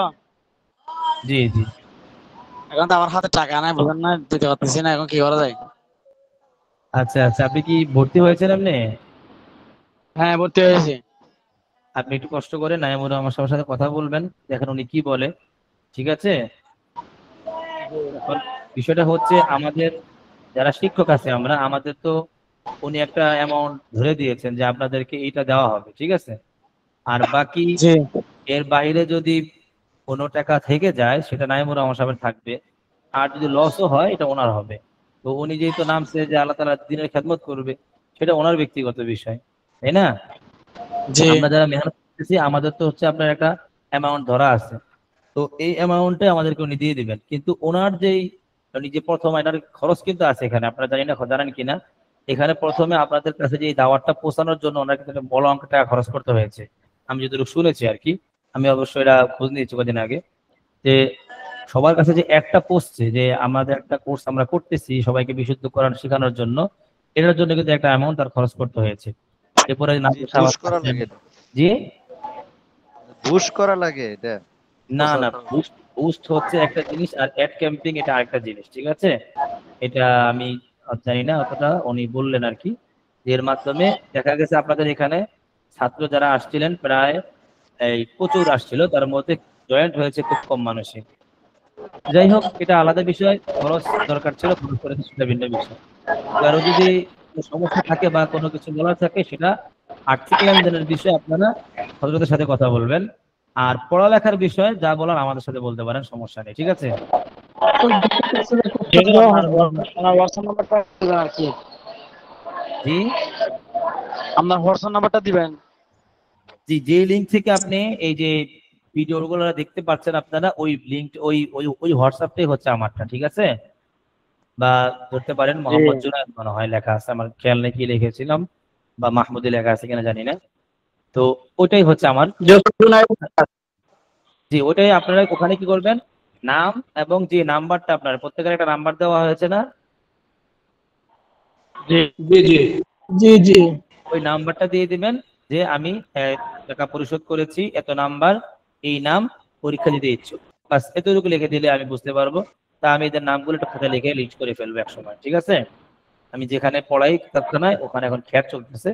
জি জি, এখন তো আমার হাতে টাকা নাই, বুঝেন না, দিতে পারতেছি না, এখন কি করা যায়? আচ্ছা আচ্ছা, আপনি কি ভর্তি হয়েছেন এমনি? হ্যাঁ, ভর্তি হয়েছি। আপনি একটু কষ্ট করে নাইমুর আমার সবার সাথে কথা বলবেন, দেখেন উনি কি বলে, ঠিক আছে? এখন বিষয়টা হচ্ছে আমাদের যারা শিক্ষক আছে আমরা, আমাদের তো উনি একটা অ্যামাউন্ট ধরে দিয়েছেন যে আপনাদেরকে এইটা দেওয়া হবে, ঠিক আছে। আর বাকি জি এর বাইরে যদি কোনো টাকা থেকে যায় সেটা নাইমুর রহমান সাহেবের থাকবে, আর যদি লসও হয় এটা ওনার হবে। তো উনি যেহেতু নামছে যে আল্লাহ তাআলা দ্বীনের খেদমত করবে, সেটা ওনার ব্যক্তিগত বিষয়, তাই না? জি আমরা যারা মেহনত করতেছি আমাদের তো হচ্ছে আপনার একটা অ্যামাউন্ট ধরা আছে, তো এই অ্যামাউন্টে আমাদেরকে উনি দিয়ে দিবেন। কিন্তু ওনার যেই উনি যে প্রথম এটার খরচ কিন্তু আছে এখানে, আপনারা জানেন কিনা, এখানে প্রথমে আপনাদের কাছে যে এই দাওয়াতটা পৌঁছানোর জন্য ওনার কিন্তু একটা বড় অঙ্ক টাকা খরচ করতে হয়েছে, আমি যতটুকু শুনেছি আর কি। আমি অবশ্যই এটা খোঁজ নিয়েছি কদিন আগে, যে সবার কাছে যে একটা পৌঁছছে যে আমাদের একটা কোর্স আমরা করতেছি সবাইকে বিশুদ্ধ কোরআন শেখানোর জন্য, এটার জন্য কিন্তু একটা অ্যামাউন্ট তার খরচ করতে হয়েছে। এরপরে জি, বুশ করা লাগে এটা। জি বুশ করা লাগে এটা। না না, বুস্ট হচ্ছে একটা জিনিস আর অ্যাড ক্যাম্পিং এটা আরেকটা জিনিস, ঠিক আছে। এটা আমি জানি না অতটা, উনি বললেন আর কি। এর মাধ্যমে দেখা গেছে আপনাদের এখানে ছাত্র যারা আসছিলেন প্রায় এই প্রচুর আসছিল, তার মধ্যে জয়েন্ট হয়েছে খুব কম মানুষই। যাই হোক, এটা আলাদা বিষয়, খরচ দরকার ছিল, খরচ করেছে সেটা ভিন্ন বিষয়। কারো যদি কোনো সমস্যা থাকে বা কোনো কিছু বলার থাকে, সেটা আর্থিক লেনদেনের বিষয়ে আপনারা হজরতের সাথে কথা বলবেন। আর পড়ালেখার বিষয়ে যা বলার আমাদের সাথে বলতে পারেন, সমস্যা নেই, ঠিক আছে। আপনার হোয়াটসঅ্যাপ নাম্বারটা দিবেন আর কি, জি আপনার হোয়াটসঅ্যাপ নাম্বারটা দিবেন। জি, যে লিঙ্ক থেকে আপনি এই যে ভিডিওগুলো দেখতে পাচ্ছেন আপনারা, ওই লিঙ্ক ওই ওই ওই হোয়াটসঅ্যাপটাই হচ্ছে আমারটা, ঠিক আছে। বা ধরতে পারেন মোহাম্মদ জুনায়েদ মনে হয় লেখা আছে, আমার খেয়াল নেই কি লিখেছিলাম, বা মাহমুদি লেখা আছে কিনা জানি না। তো ওইটাই হচ্ছে আমার। জি, ওইটাই আপনারা ওখানে কি করবেন, নাম এবং যে নাম্বারটা আপনার প্রত্যেকের একটা নাম্বার দেওয়া হয়েছে না, জি জি জি জি জি ওই নাম্বারটা দিয়ে দিবেন যে আমি টাকা পরিশোধ করেছি, এত নাম্বার, এই নাম, পরীক্ষা দিতে ইচ্ছুক, বাস এতটুকু লিখে দিলে আমি বুঝতে পারবো। তা আমি এদের নামগুলো একটু খাতায় লিখে লিস্ট করে ফেলবো এক সময়, ঠিক আছে। আমি যেখানে পড়াই কিতাবখানায় ওখানে এখন খ্যাত চলতেছে,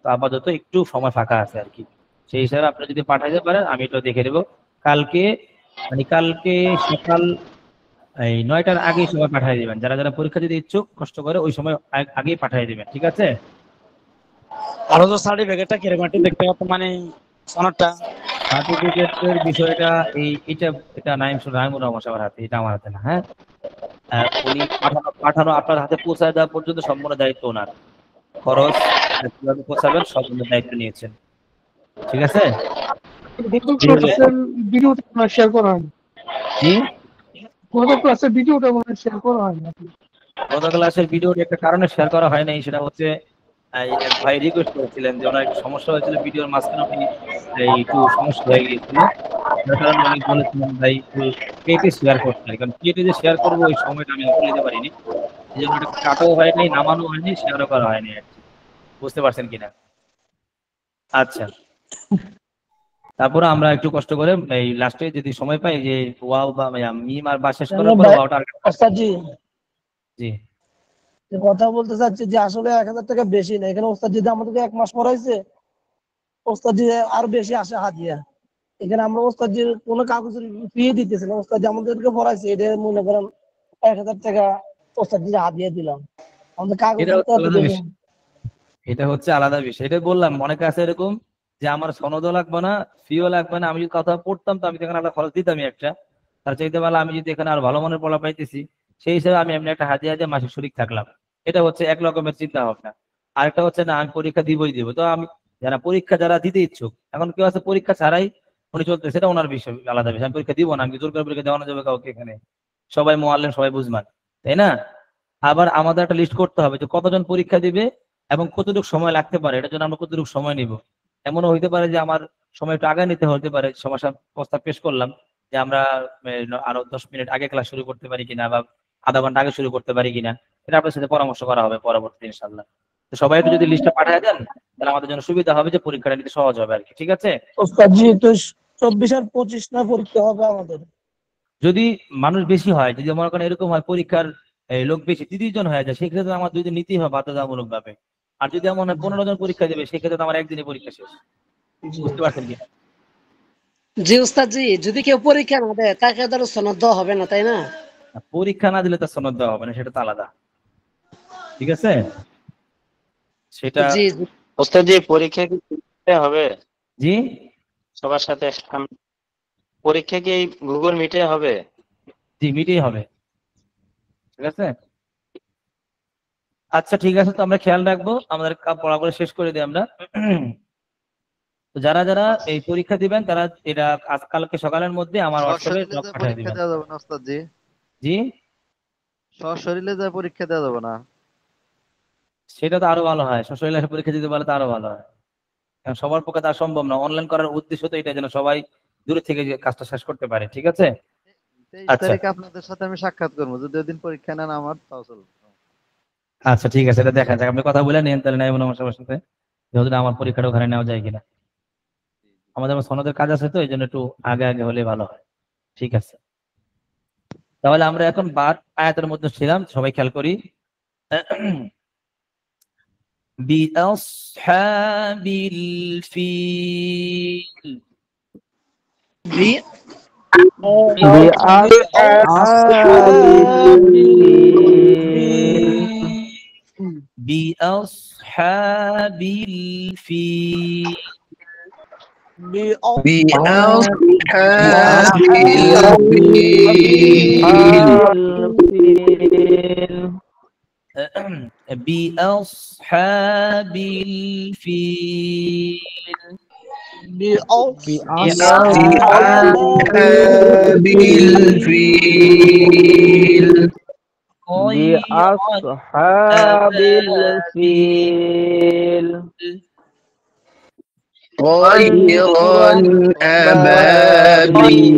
তো আপাতত একটু সময় ফাঁকা আছে আর কি। সেই হিসাবে আপনি যদি পাঠাইতে পারেন আমি এটা দেখে দেবো। কালকে মানে কালকে সকাল এই 9টার আগেই সবাই পাঠিয়ে দিবেন, যারা যারা পরীক্ষা দিতে ইচ্ছুক কষ্ট করে ওই সময় আগেই পাঠিয়ে দিবেন, ঠিক আছে। আরো তো সার্টিফিকেটটা কিরকম একটু দেখতে হবে, মানে সনদটা। সার্টিফিকেটের বিষয়টা এটা এটা নাইমুর রহমান সাহেবের হাতে, এটা আমার হাতে না, হ্যাঁ। উনি পাঠানো আপনার হাতে পৌঁছায় দেওয়া পর্যন্ত সম্পূর্ণ দায়িত্ব ওনার। খরচ কিভাবে পৌঁছাবেন সব দায়িত্ব নিয়েছেন, ঠিক আছে। ভিডিওটা শেয়ার করা হয়, জি, গত ক্লাসের ভিডিওটা মনে শেয়ার করা হয় না। গত ক্লাসের ভিডিওটি একটা কারণে শেয়ার করা হয় নাই, সেটা হচ্ছে এক ভাই রিকোয়েস্ট করেছিলেন যে ওনার একটু সমস্যা হয়েছিল, ভিডিওর মাঝখানে উনি একটু সমস্যা হয়ে গিয়েছিল, যার কারণে উনি বলেছিলেন ভাই একটু কেটে শেয়ার করতে, কারণ কেটে যে শেয়ার করবো ওই সময়টা আমি আসলে নিতে পারিনি, এই জন্য এটা কাটাও হয়নি, নামানো হয়নি, শেয়ারও করা হয়নি আর কি। বুঝতে পারছেন কিনা? আচ্ছা, তারপরে আমরা একটু কষ্ট করে এই লাস্টে যদি সময় পাই যে ওয়াও বা মিম আর বা শেষ করার পরে ওয়াওটা ওস্তাদজি জি যে কথা বলতে চাচ্ছি যে আসলে 1000 টাকা বেশি না, এখানে ওস্তাদ যদি আমাদেরকে 1 মাস পড়াইছে, ওস্তাদ জি আরো বেশি আসে হাদিয়া। এখানে আমরা ওস্তাদ জির কোনো কাগজের ফি দিতেছি না, ওস্তাদ জি আমাদেরকে পড়াইছে, এটা মনে করেন 1000 টাকা ওস্তাদ জি হাদিয়া দিলাম, আমাদের কাগজ এটা হচ্ছে তো আলাদা বিষয়, এটা হচ্ছে আলাদা বিষয়। এটা বললাম অনেকে আছে এরকম যে আমার সনদও লাগবে না, ফিও লাগবে না, আমি যদি কথা পড়তাম তো আমি তো এখানে একটা খরচ দিতামই একটা, তার চাইতে ভালো আমি যদি এখানে আর ভালো মানের পড়া পাইতেছি, সেই হিসাবে আমি এমনি একটা হাদিয়া দিয়ে মাসে শরীক থাকলাম। এটা হচ্ছে এক রকমের চিন্তা ভাবনা। আরেকটা হচ্ছে না আমি পরীক্ষা দিবই দিব, তো আমি যারা দিতে ইচ্ছুক, এখন কেউ আছে পরীক্ষা ছাড়াই উনি চলতে, সেটা ওনার বিষয়, আলাদা বিষয়। আমি পরীক্ষা দিব না, আমি জোর করে পরীক্ষা দেওয়ানো যাবে কাউকে এখানে, সবাই মোয়াল্লেম সবাই বুঝমান, তাই না। আবার আমাদের একটা লিস্ট করতে হবে যে কতজন পরীক্ষা দিবে এবং কতটুকু সময় লাগতে পারে, এটার জন্য আমরা কতটুকু সময় নিব। এমনও হইতে পারে যে আমার সময় একটু আগে নিতে হতে পারে, সমস্যা প্রস্তাব পেশ করলাম যে আমরা আরো 10 মিনিট আগে ক্লাস শুরু করতে পারি কিনা, বা আধা ঘন্টা আগে শুরু করতে পারি কিনা, এটা আপনার সাথে পরামর্শ করা হবে পরবর্তী ইনশাল্লাহ। তো সবাই একটু যদি লিস্টটা পাঠিয়ে দেন তাহলে আমাদের জন্য সুবিধা হবে, যে পরীক্ষাটা নিতে সহজ হবে আর কি, ঠিক আছে। ওস্তাদ জি তো 24 আর 25 না পরীক্ষা হবে আমাদের। যদি মানুষ বেশি হয়, যদি মনে করেন এরকম হয় পরীক্ষার লোক বেশি 30 জন হয়ে যায়, সেক্ষেত্রে আমার 2 দিন নিতেই হবে বাধ্যতামূলক ভাবে। আর যদি এমন হয় 15 জন পরীক্ষা দেবে, সেক্ষেত্রে তো আমার একদিনে পরীক্ষা শেষ। বুঝতে পারছেন কি? জি উস্তাদ জি, যদি কেউ পরীক্ষা না দেয় তাকে ধরো সনদ দেওয়া হবে না, তাই না? পরীক্ষা না দিলে তো সনদ দেওয়া হবে না, সেটা তো আলাদা। ঠিক আছে? সেটা জি জি ওস্তাদ জি পরীক্ষা কি দিতে হবে জি সবার সাথে পরীক্ষা কি এই গুগল মিটে হবে? জি মিটেই হবে। ঠিক আছে, আচ্ছা ঠিক আছে, তো আমরা খেয়াল রাখবো, আমাদের পড়াগুলো শেষ করে দিই আমরা। তো যারা যারা এই পরীক্ষা দিবেন তারা এটা আজকালকে সকালের মধ্যে আমার হোয়াটসঅ্যাপে সশরীরে যা পাঠিয়ে পরীক্ষা দিবেন। দেওয়া যাবে না ওস্তাদ জি? জি সশরীরে যা পরীক্ষা দেওয়া যাবে না? সেটা তো আরো ভালো হয়, সশরীরে পরীক্ষা দিতে পারলে তো আরো ভালো হয়। কারণ সবার পক্ষে তা সম্ভব না, অনলাইন করার উদ্দেশ্য তো এটা যেন সবাই দূরে থেকে যে কাজটা শেষ করতে পারে। ঠিক আছে 23 আচ্ছা তারিখে আপনাদের সাথে আমি সাক্ষাৎ করবো, যদি ওদিন পরীক্ষা নেন আমার তাও চলবে। আচ্ছা ঠিক আছে, এটা দেখা যাক, আপনি কথা বলে নিন তাহলে নাই আমার সবার সাথে, যেহেতু আমার পরীক্ষাটা ওখানে নেওয়া যায় কিনা। আমাদের সনদের কাজ আছে তো এই জন্য একটু আগে আগে হলে ভালো হয়। ঠিক আছে, তাহলে আমরা এখন আয়াতের মধ্যে ছিলাম, সবাই খেয়াল করি। বিআসহাবিল ফিল, বিআসহাবিল ফিল بأصحاب الفيل بأصحاب الفيل طيرا أبابيل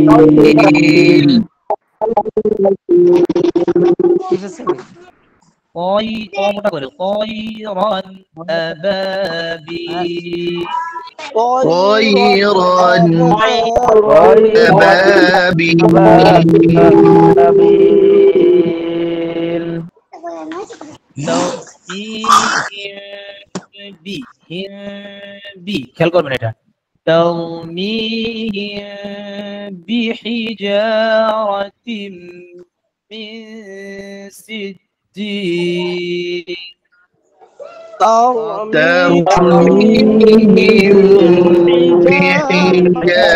মোটা করে طيرا أبابيل طيرا أبابيل খেয়াল করবেন এটা ترميهم بحجارة من سجيل ترميهم بحجارة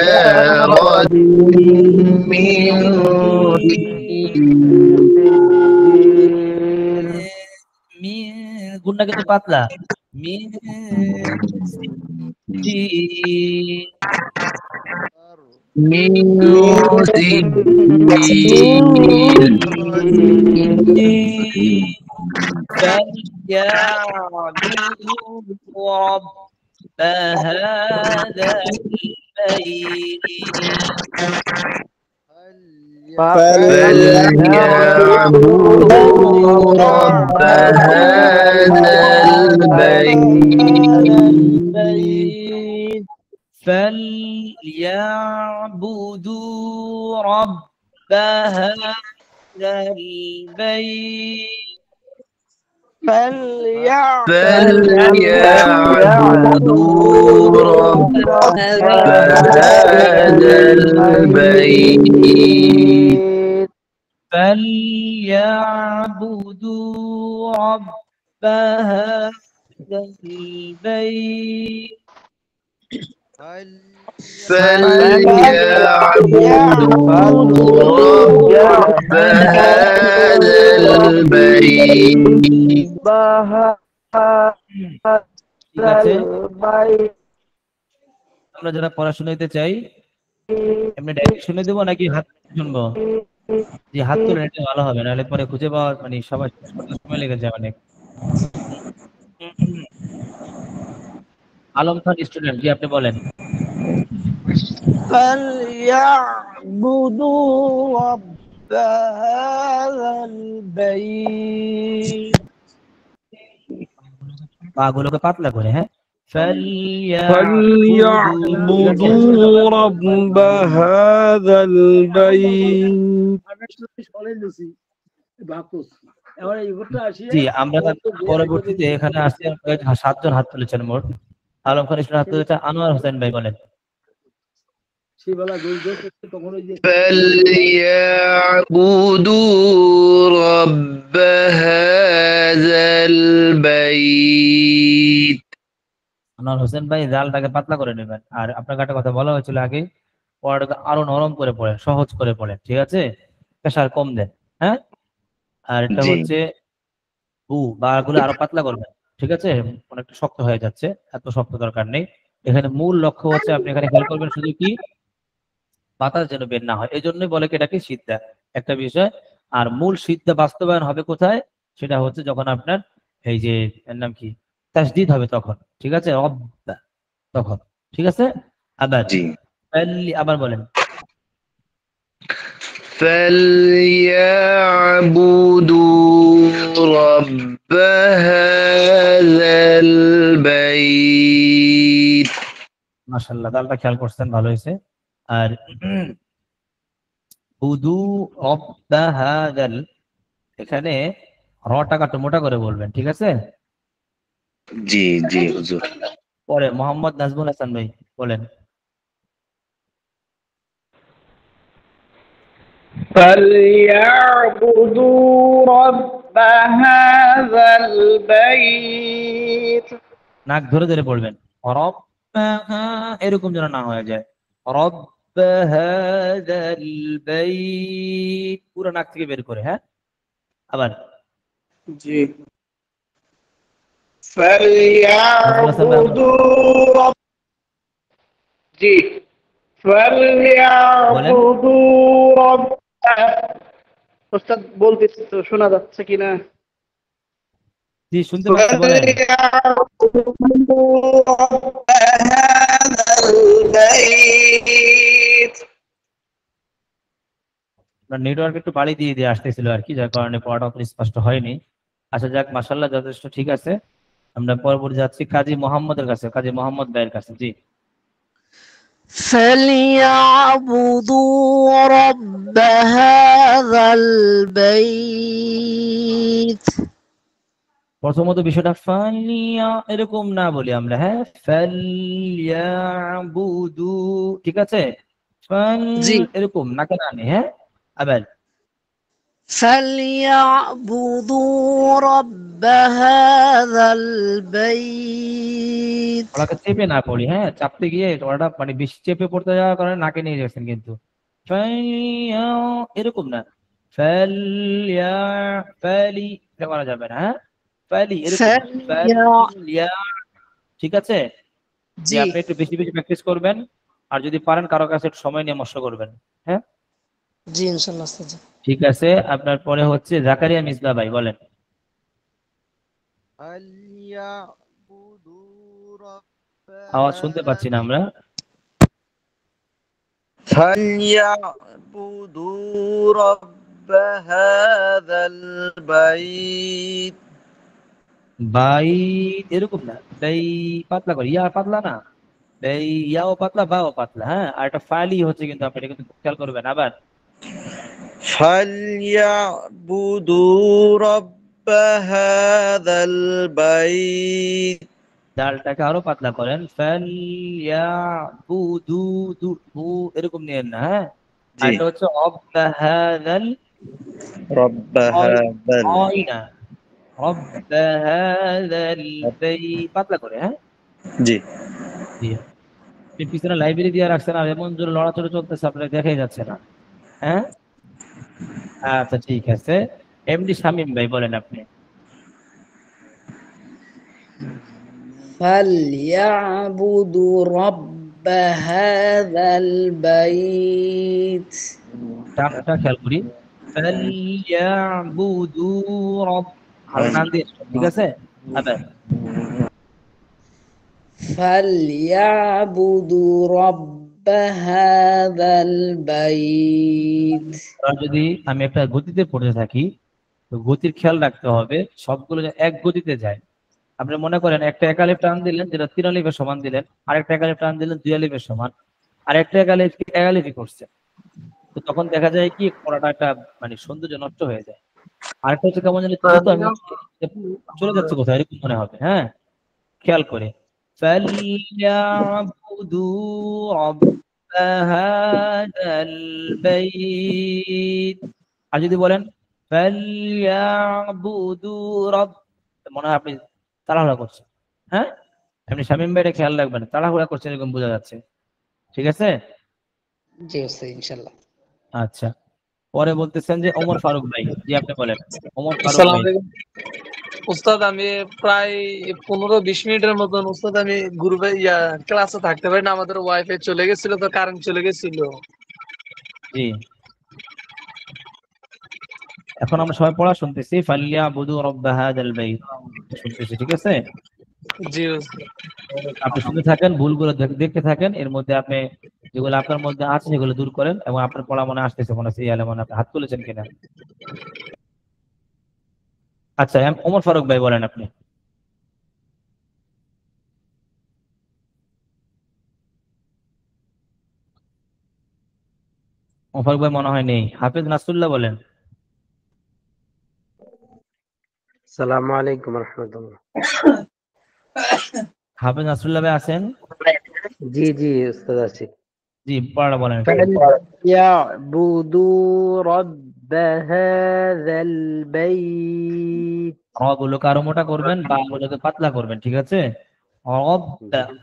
من গুণটা কিন্তু পাতলা মিন سجيل من سجيل فليعبدوا رب هذا البيت فليعبدوا رب هذا البيت فليعبدوا رب هذا البيت فليعبدوا رب هذا البيت فليعبدوا رب هذا البيت فليعبدوا رب هذا البيت ঠিক আছে, আমরা যারা পড়াশোনা নিতে চাই এমনি ডাইরেক্ট শুনে দেবো নাকি হাত শুনবো? যে হাত তুলে এটা ভালো হবে, নাহলে পরে খুঁজে পাওয়া মানে সবাই সময় লেগে যায় অনেক। আলম খান স্টুডেন্ট, জি আপনি বলেন। فليعبدوا رب هذا البيت পাগুলোকে পাতলা করে, হ্যাঁ فليعبدوا رب هذا البيت জি আমরা পরবর্তীতে এখানে আসছে 7 জন হাত তুলেছেন মোট। আলম খান স্টুডেন্ট হাত তুলেছেন, আনোয়ার হোসেন ভাই বলেন। فليعبدوا رب هذا البيت আনোয়ার হোসেন ভাই জালটাকে পাতলা করে নেবেন। আর আপনাকে একটা কথা বলা হয়েছিল আগে, পড়াটাকে আরো নরম করে পড়েন, সহজ করে পড়েন, ঠিক আছে? প্রেশার কম দেন। হ্যাঁ, আর এটা জি হচ্ছে বা গুলো আরো পাতলা করবেন, ঠিক আছে? অনেকটা শক্ত হয়ে যাচ্ছে, এত শক্ত দরকার নেই। এখানে মূল লক্ষ্য হচ্ছে আপনি এখানে খেয়াল করবেন শুধু কি বাতাস যেন বের না হয়, এই জন্যই বলে কি এটাকে সিদ্ধা, একটা বিষয়। আর মূল সিদ্ধা বাস্তবায়ন হবে কোথায়? সেটা হচ্ছে যখন আপনার এই যে এর নাম কি তাসদিদ হবে তখন, ঠিক আছে? তখন, ঠিক আছে? আবার জি আবার বলেন। فليعبدوا رب هذا البيت মাশাআল্লাহ, তালটা খেয়াল করছেন, ভালো হয়েছে। আর উদু রব্বা হাযাল, এখানে র টাকাটা মোটা করে বলবেন, ঠিক আছে? জি জি হুজুর পরে মোহাম্মদ নাজমুল হাসান ভাই বলেন। فليعبدوا رب هذا البيت নাক ধরে ধরে পড়বেন, রব্বা এরকম যেন না হয়ে যায়। রব্বা হাযাল বাইত, পুরো নাক থেকে বের করে। হ্যাঁ, আবার জি নাজমুল হাসান ভাই আপনার فليعبدوا رب জি বলেন। فليعبدوا رب ওস্তাদ বলতেছি তো শোনা যাচ্ছে কিনা জি শুনতে পাচ্ছি, বলেন। فليعبدوا رب هذا البيت নেটওয়ার্ক একটু বাড়ি দিয়ে দিয়ে আসতেছিল আর কি, যার কারণে পড়াটা অত স্পষ্ট হয়নি। আচ্ছা যাক, মাশাআল্লাহ, যথেষ্ট ঠিক আছে। আমরা পরবর্তী যাচ্ছি কাজী মোহাম্মদের কাছে, কাজী মোহাম্মদ ভাইয়ের কাছে। জি فليعبدوا رب هذا البيت প্রথমত বিষয়টা ফালিয়া এরকম না বলি আমরা, হ্যাঁ, ফালিয়াবুদু, ঠিক আছে? জি এরকম নাকে না আনি, হ্যাঁ। আবার فليعبدوا رب هذا البيت ওটাকে চেপে না পড়ি, হ্যাঁ, চাপতে গিয়ে ওটা মানে বেশি চেপে পড়তে যাওয়ার কারণে নাকে নিয়ে যাচ্ছেন কিন্তু। ফালিয়া এরকম না, ফালিয়া ফালি এটা করা যাবে না, হ্যাঁ, ফালি এরকম না, فليع ফালিয়া, ঠিক আছে? যে জি আপনি একটু বেশি বেশি প্র্যাকটিস করবেন, আর যদি পারেন কারো কাছে একটু সময় নিয়ে মশলা করবেন। হ্যাঁ, জি ইনশাআল্লাহ ওস্তাদ জি। ঠিক আছে। আপনার পরে হচ্ছে জাকারিয়া মিসবা ভাই, বলেন। فليعبدوا رب আওয়াজ শুনতে هذا পাচ্ছি না আমরা। فليعبدوا رب هذا البيت বাইত এরকম না, বাই পাতলা করে, ইয়া পাতলা না, বাই ইয়াও পাতলা, বাও পাতলা। হ্যাঁ, আর একটা ফালি হচ্ছে কিন্তু, আপনি এটা কিন্তু খেয়াল করবেন। আবার فليعبدوا رب هذا البيت ডালটাকে আরো পাতলা করেন, ফালিয়া বুদু দু বু এরকম নিয়েন না, হ্যাঁ। আর জি এটা হচ্ছে অবহাদাল رب هذا অই না, অবহাদাল বাই পাতলা করে, হ্যাঁ। জি জি, আপনি পিছনে লাইব্রেরি দিয়ে রাখছেন আর এমন জোরে লড়াচড়ে চলতেছে, আপনার দেখাই যাচ্ছে না। হ্যাঁ, আচ্ছা ঠিক আছে। এমডি শামীম ভাই বলেন আপনি। فليعبدوا رب هذا البيت টানটা খেয়াল করি, ফালিয়াবুদু রব, হালকা টান দিয়ে, ঠিক আছে? আবার فليعبدوا رب هذا البيت আর যদি আমি একটা গতিতে পড়তে থাকি, তো গতির খেয়াল রাখতে হবে সবগুলো যেন এক গতিতে যায়। আপনি মনে করেন একটা একালিফ টান দিলেন যেটা 3 আলিফের সমান দিলেন, আরেকটা একালিফ টান দিলেন 2 আলিফের সমান, আর একটা একালিফই করছে, তো তখন দেখা যায় কি পড়াটা একটা মানে সৌন্দর্য নষ্ট হয়ে যায়। আরেকটা হচ্ছে কেমন জানি দ্রুত আমি চলে যাচ্ছে কোথায় এরকম মনে হবে। হ্যাঁ, খেয়াল করে ফালিয়াবুদু রাব্বা হাযাল বাইত। আর যদি বলেন ফালিয়াবুদু রাব্বা মনে হয় আপনি তাড়াহুড়া করছেন। হ্যাঁ, আপনি শামীম ভাই এটা খেয়াল রাখবেন, তাড়াহুড়া করছেন এরকম বোঝা যাচ্ছে। ঠিক আছে? জি ওস্তাদ ইনশাল্লাহ। আচ্ছা, পরে বলতেছেন যে ওমর ফারুক ভাই। জি আপনি বলেন। ওমর ফারুক আসসালামু ভাই। আলাইকুম উস্তাদ, আমি প্রায় 15-20 মিনিটের মতন উস্তাদ আমি গ্রুপে ক্লাসে থাকতে পারি না, আমাদের ওয়াইফাই চলে গেছিল, তো কারেন্ট চলে গেছিল। জি, এখন আমরা সবাই পড়া শুনতেছি, ফালিয়াবুদু রাব্বা হাযাল বাইত শুনতেছি। ঠিক আছে? জি উস্তাদ। আপনি শুনতে থাকেন, ভুলগুলো দেখতে থাকেন, এর মধ্যে আপনি যেগুলো আপনার মধ্যে আছে সেগুলো দূর করেন, এবং আপনার পড়া মনে আসতেছে, মনে হচ্ছে ইয়ালে মনে আপনি হাত তুলেছেন কিনা। আচ্ছা, ওমর ফারুক ভাই বলেন আপনি। ওমর ফারুক ভাই মনে হয় নেই। হাফেজ নাসরুল্লাহ বলেন। আসসালামু আলাইকুম রাহমাতুল্লাহ। হাফেজ নাসরুল্লাহ ভাই আছেন? জি জি উস্তাদ আছি। জি, পড়াটা বলেন। ফালইয়াবুদু রাব্ব হাযাল বাইত। র গুলোকে আরো মোটা করবেন, বা গুলোকে পাতলা করবেন। ঠিক আছে?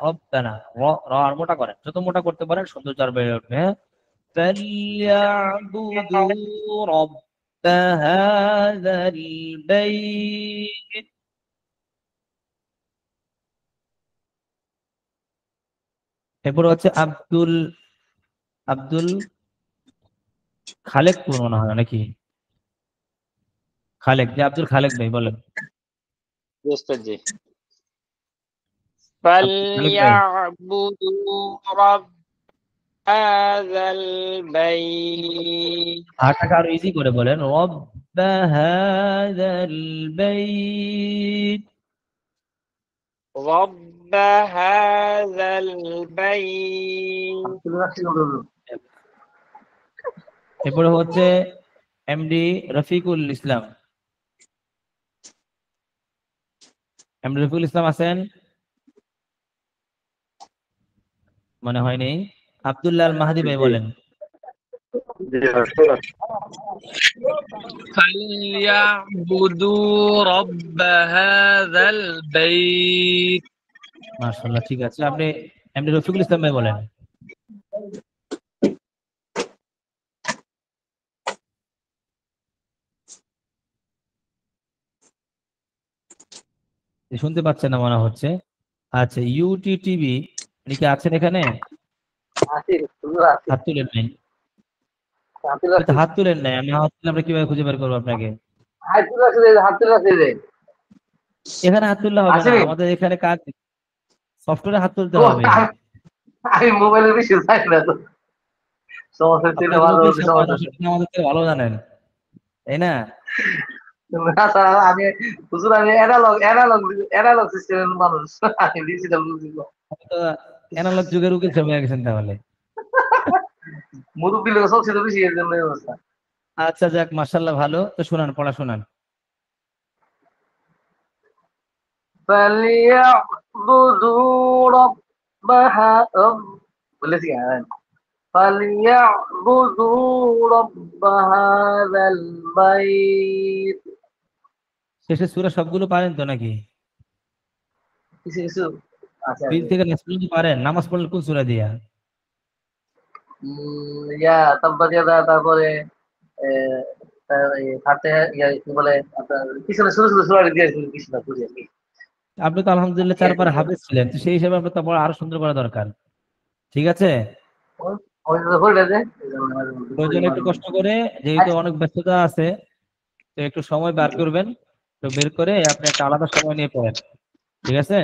রব্বানা, র আর মোটা করেন, যত মোটা করতে পারেন সৌন্দর্য আর বেড়ে উঠবে। হ্যাঁ, فليعبدوا رب هذا البيت। এরপর হচ্ছে আব্দুল আব্দুল খালেক মনে হয় নাকি? খালেক, যে আব্দুল খালেক ভাই বলেন। উস্তাদ জি। খালেক ভাই فليعبدوا رب هذا البيت আটাকে আরো ইজি করে বলেন। রব্ব হাযাল বাইত। رب هذا البيت এরপরে হচ্ছে এমডি রফিকুল ইসলাম। এমডি রফিকুল ইসলাম আছেন? মনে হয়নি। আব্দুল্লাহ আল মাহদি ভাই বলেন। ফালইয়াবুদু রাব্ব হাযাল বাইত। মাশাআল্লাহ, ঠিক আছে। আপনি এমডি রফিকুল ইসলাম ভাই বলেন। শুনতে পাচ্ছেন না মনে হচ্ছে। আচ্ছা, ইউটি টিভি কি আছেন এখানে? হাত তুলেন নাই। হাত তুলেন নাই, আমি হাত তুলে আমরা কিভাবে খুঁজে বের করবো আপনাকে? এখানে হাত তুললে হবে না, আমাদের এখানে কাজ সফটওয়্যারে হাত তুলতে হবে। আমি মোবাইলের বেশি চাই না তো। আমাদের থেকে ভালো জানেন, তাই না? আমি হুজুর আমি অ্যানালগ সিস্টেমের মানুষ, আমি ডিজিটাল বুঝিব। অ্যানালগ যুগের উকিল হয়ে গেছেন তাহলে। মুরব্বী লোক চলছে তো বেশি, এর জন্য অবস্থা। আচ্ছা যাক, মাশাআল্লাহ, ভালো। তো শুনান, পড়া শুনান। فليعبدوا رب বলেছি فليعبدوا رب هذا البيت। শেষে সূরা সবগুলো পারেন তো নাকি? কিছু কিছু আচ্ছা বিল থেকে নাস পর্যন্ত পারেন? নামাজ পড়লে কোন সূরা দিয়া? তাব্বাত ইয়াদা, তারপরে হাতে কি বলে আপনার পিছনে ছোট ছোট সূরা দিয়েছিল, কিছু না বুঝি আর কি। আপনি তো আলহামদুলিল্লাহ 4 হাফেজ ছিলেন, তো সেই হিসেবে আপনার তো আরো সুন্দর করা দরকার। ঠিক আছে? প্রয়োজন একটু কষ্ট করে, যেহেতু অনেক ব্যস্ততা আছে, তো একটু সময় বের করবেন, তো বের করে আপনি একটা আলাদা সময় নিয়ে পড়েন। ঠিক আছে?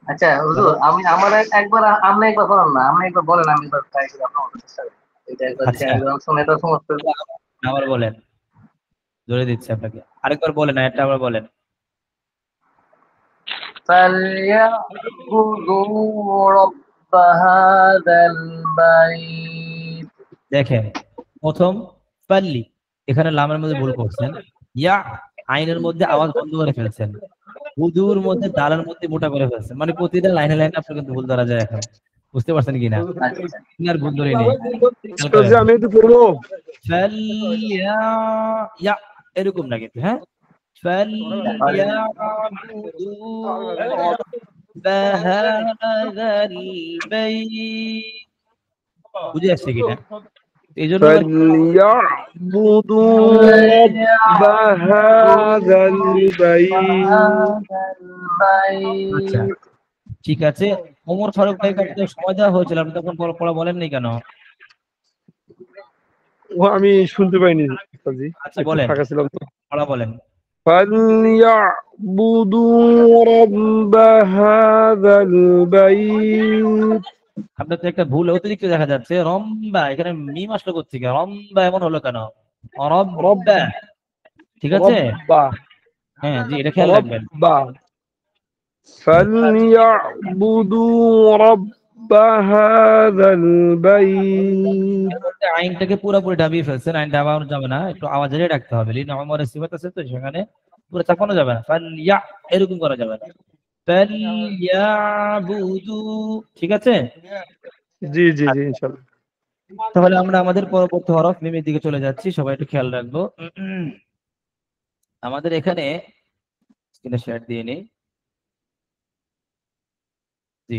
আচ্ছা হুজুর, আমি আমার একবার আপনি একবার বলেন না, আপনি একবার বলেন, আমি একবার ট্রাই করি আপনার চেষ্টা করি। এটা একবার শুনে তো সমস্ত আবার বলেন, ধরে দিচ্ছি আপনাকে। আরেকবার বলেন, এটা আবার বলেন। فليعبدوا رب هذا البيت। দেখেন, প্রথম পাল্লি, এখানে লামের মধ্যে ভুল করছেন। ইয়া আইনের মধ্যে আওয়াজ বন্ধ করে ফেলছেন। উদুর মধ্যে দালের মধ্যে মোটা করে ফেলছেন। মানে প্রতিটা লাইনে লাইনে আপনার কিন্তু ভুল ধরা যায় এখন। বুঝতে পারছেন কিনা? আর ভুল ধরে নেই। এরকম না কিন্তু, হ্যাঁ? فليعبدوا رب هذا البيت বুঝে আসছে কিনা এই জন্য فليعبدوا رب هذا البيت আচ্ছা ঠিক আছে ওমর ফারুক ভাইকে আপনাদের সময় দেওয়া হয়েছিল আপনি তখন পড়া বলেননি কেন ও আমি শুনতে পাইনি উস্তাদজি আচ্ছা একটু বলেন ফাঁকা ছিলাম তো পড়া বলেন فليعبدوا رب هذا البيت আপনার তো একটা ভুল অতিরিক্ত দেখা যাচ্ছে রম্বা এখানে মিম আসলো কোথেকে রম্বা এমন হলো কেন রব্বা ঠিক আছে রব্বা হ্যাঁ জি এটা খেয়াল রাখবেন রব্বা فليعبدوا رب هذا البيت আইনটাকে পুরোপুরি ডাবিয়ে ফেলছেন আইন ডাবানো যাবে না একটু আওয়াজে রাখতে হবে লিন আমরের সিফাত আছে তো সেখানে পুরো চাপানো যাবে না ফালইয়া এরকম করা যাবে না ফালইয়াবুদু ঠিক আছে জি জি জি ইনশাআল্লাহ তাহলে আমরা আমাদের পরবর্তী হরফ মিমের দিকে চলে যাচ্ছি সবাই একটু খেয়াল রাখবো আমাদের এখানে স্ক্রিনে শেয়ার দিয়ে নেই জি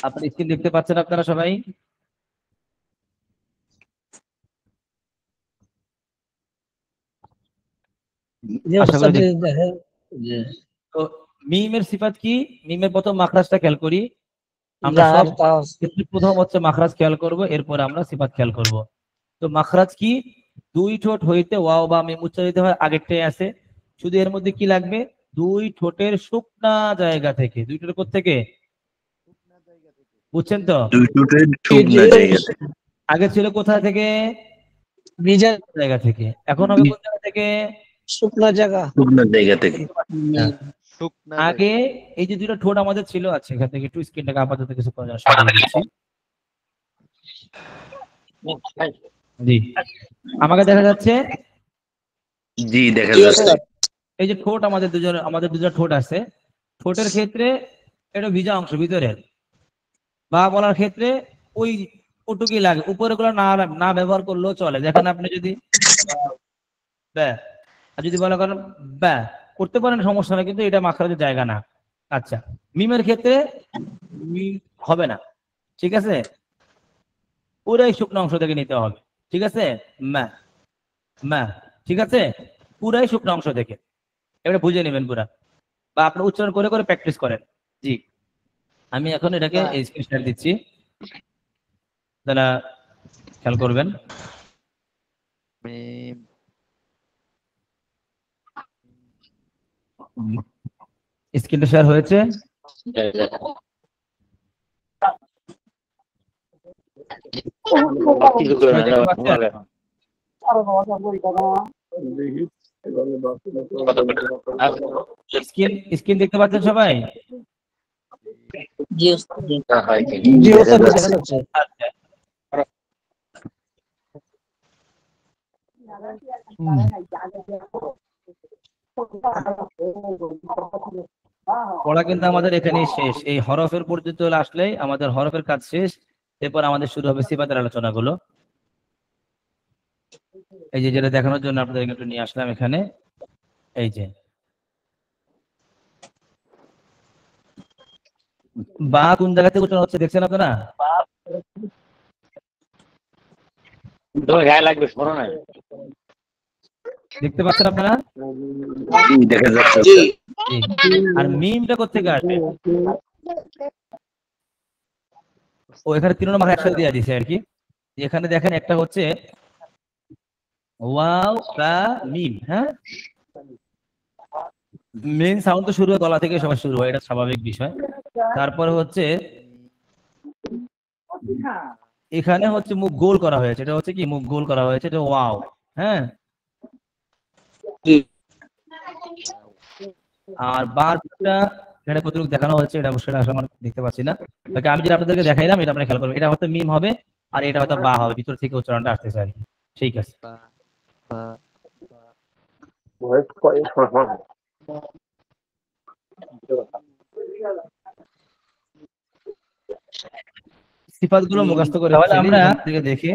আপনি স্ক্রিন দেখতে পাচ্ছেন আপনারা সবাই তো মিমের সিফাত কি মিমের প্রথম মাখরাজটা খেয়াল করি আমরা সব প্রথম হচ্ছে মাখরাজ খেয়াল করব এরপর আমরা সিফাত খেয়াল করব তো মাখরাজ কি দুই ঠোঁট হইতে ওয়াও বা মিম উচ্চারিত হয় আগেরটাই আছে শুধু এর মধ্যে কি লাগবে দুই ঠোঁটের শুকনা জায়গা থেকে দুই ঠোঁটের কোথা থেকে বুঝছেন তো দুই ঠোঁটের শুকনা জায়গা থেকে আগে ছিল কোথা থেকে ভিজা জায়গা থেকে এখন হবে কোন জায়গা থেকে শুকনা জায়গা থেকে আগে এই যে দুটো ঠোঁট আমাদের ছিল আছে এখান থেকে একটু স্ক্রিনটাকে আপাতত কিছু করার সরিয়ে দিচ্ছি জি আমাকে দেখা যাচ্ছে জি দেখা যাচ্ছে এই যে ঠোঁট আমাদের দুটো ঠোঁট আছে ঠোঁটের ক্ষেত্রে এটা ভিজা অংশ ভিতরের বা বলার ক্ষেত্রে ওই ওটুকুই লাগে উপরে গুলো না ব্যবহার করলেও চলে দেখেন আপনি যদি যদি বলা করেন ব্যা করতে পারেন সমস্যা না কিন্তু এটা মাখরাজের জায়গা না আচ্ছা মিমের ক্ষেত্রে মিম হবে না ঠিক আছে পুরাই শুকনো অংশ থেকে নিতে হবে ঠিক আছে মা মা ঠিক আছে পুরাই শুকনো অংশ থেকে এবারে বুঝে নেবেন পুরা বা আপনি উচ্চারণ করে করে প্র্যাকটিস করেন জি আমি এখন এটাকে স্ক্রিনশট দিচ্ছি তারা খেয়াল করবেন স্ক্রিনটা শেয়ার হয়েছে স্ক্রিন দেখতে পাচ্ছেন সবাই পড়া কিন্তু আমাদের এখানেই শেষ এই হরফের পর্যন্ত আসলেই আমাদের হরফের কাজ শেষ এরপর আমাদের শুরু হবে সিফাতের আলোচনাগুলো এই যে যেটা দেখানোর জন্য আপনাদের একটু নিয়ে আসলাম এখানে এই যে বা কোন জায়গা থেকে উচ্চারণ হচ্ছে দেখছেন আপনারা গায়ে লাগবে শোনো না দেখতে পাচ্ছেন আপনারা দেখা যাচ্ছে আর মিমটা কোথেকে আসবে ও এখানে তিন নম্বর একসাথে দিয়ে দিয়েছে আর কি এখানে দেখেন একটা হচ্ছে ওয়াও বা মিম হ্যাঁ মেইন সাউন্ড তো শুরু হয় গলা থেকে সবাই শুরু হয় এটা স্বাভাবিক বিষয় তারপরে হচ্ছে এখানে হচ্ছে মুখ গোল করা হয়েছে এটা হচ্ছে কি মুখ গোল করা হয়েছে এটা ওয়াও হ্যাঁ আর বারটা এখানে কতটুকু দেখানো হচ্ছে এটা অবশ্যই আমার দেখতে পাচ্ছি না বাকি আমি যেটা আপনাদেরকে দেখাইলাম এটা আপনারা খেয়াল করবেন এটা হয়তো মিম হবে আর এটা হয়তো বা হবে ভিতর থেকে উচ্চারণটা আসতেছে আর কি ঠিক আছে সিফাতগুলো মুখস্থ করে আমরা দেখে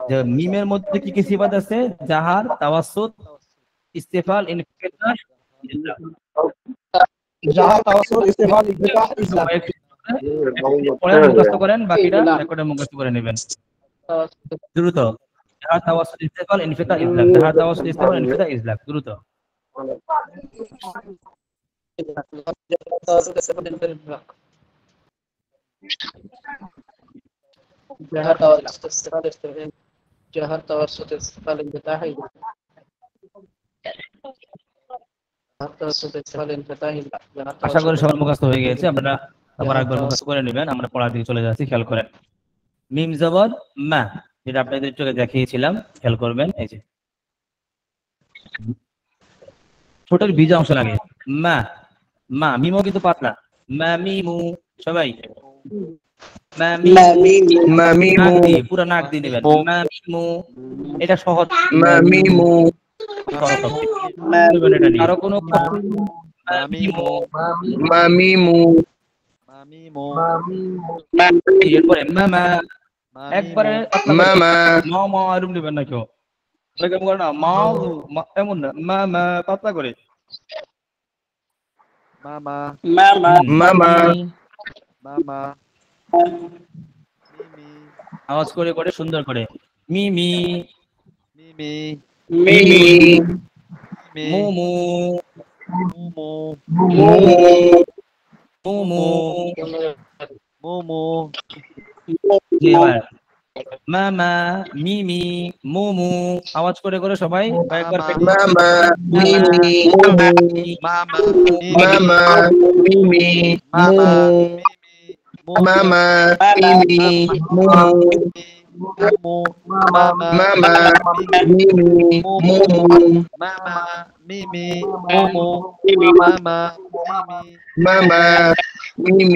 যে মিমের মধ্যে কি কি সিফাত আছে জাহার তাওয়াসসুত ইস্তেফাল ইনফিতাহ যাহা তাওয়াসসুল ইস্তেফাল ইনফিতাহ ইজলাক। পড়ে মুখস্থ করেন, বাকিটা রেকর্ডে মুখস্থ করে নেবেন দ্রুত। যাহা তাওয়াসসুল ইস্তেফাল ইনফিতাহ ইজলাক, যাহা তাওয়াসসুল ইস্তেফাল ইনফিতাহ ইজলাক, দ্রুত। আশা করি সবার মুখস্থ হয়ে গেছে, আপনারা আবার একবার মুখস্থ করে নেবেন। আমরা পড়ার দিকে চলে যাচ্ছি, খেয়াল করেন। মিম জবর মা, যেটা আপনাদের চোখে দেখিয়েছিলাম, খেয়াল করবেন। এই যে ছোটের বীজ অংশ লাগে মা, মা মিমও কিন্তু পাতলা, মা মিমু, সবাই মা মিমু, নাক দিয়ে, পুরো নাক দিয়ে নেবেন, মা মিমু, এটা সহজ। মা মিমু, আরো কোনো মা মিমু, এরপরে মামা, একবারে মামা, মা আরুম নেবেন না কেউ, কেমন করে না মা, এমন না, মামা পাতলা করে, মামা মামা, মামা আওয়াজ করে করে সুন্দর করে, মিমি, মিমি মিমি, মুমু, মুমু মুমু, মুমু এবার মামা, মিমি, মুমু, আওয়াজ করে করে সবাই একবার মামা, মিমি, মামা মামা, মিমি, মুমু, মামা, মিমি, মুমু, মামা, মিমি, মুমু, মামা মিমি মুমু মামা মামা, মিমি,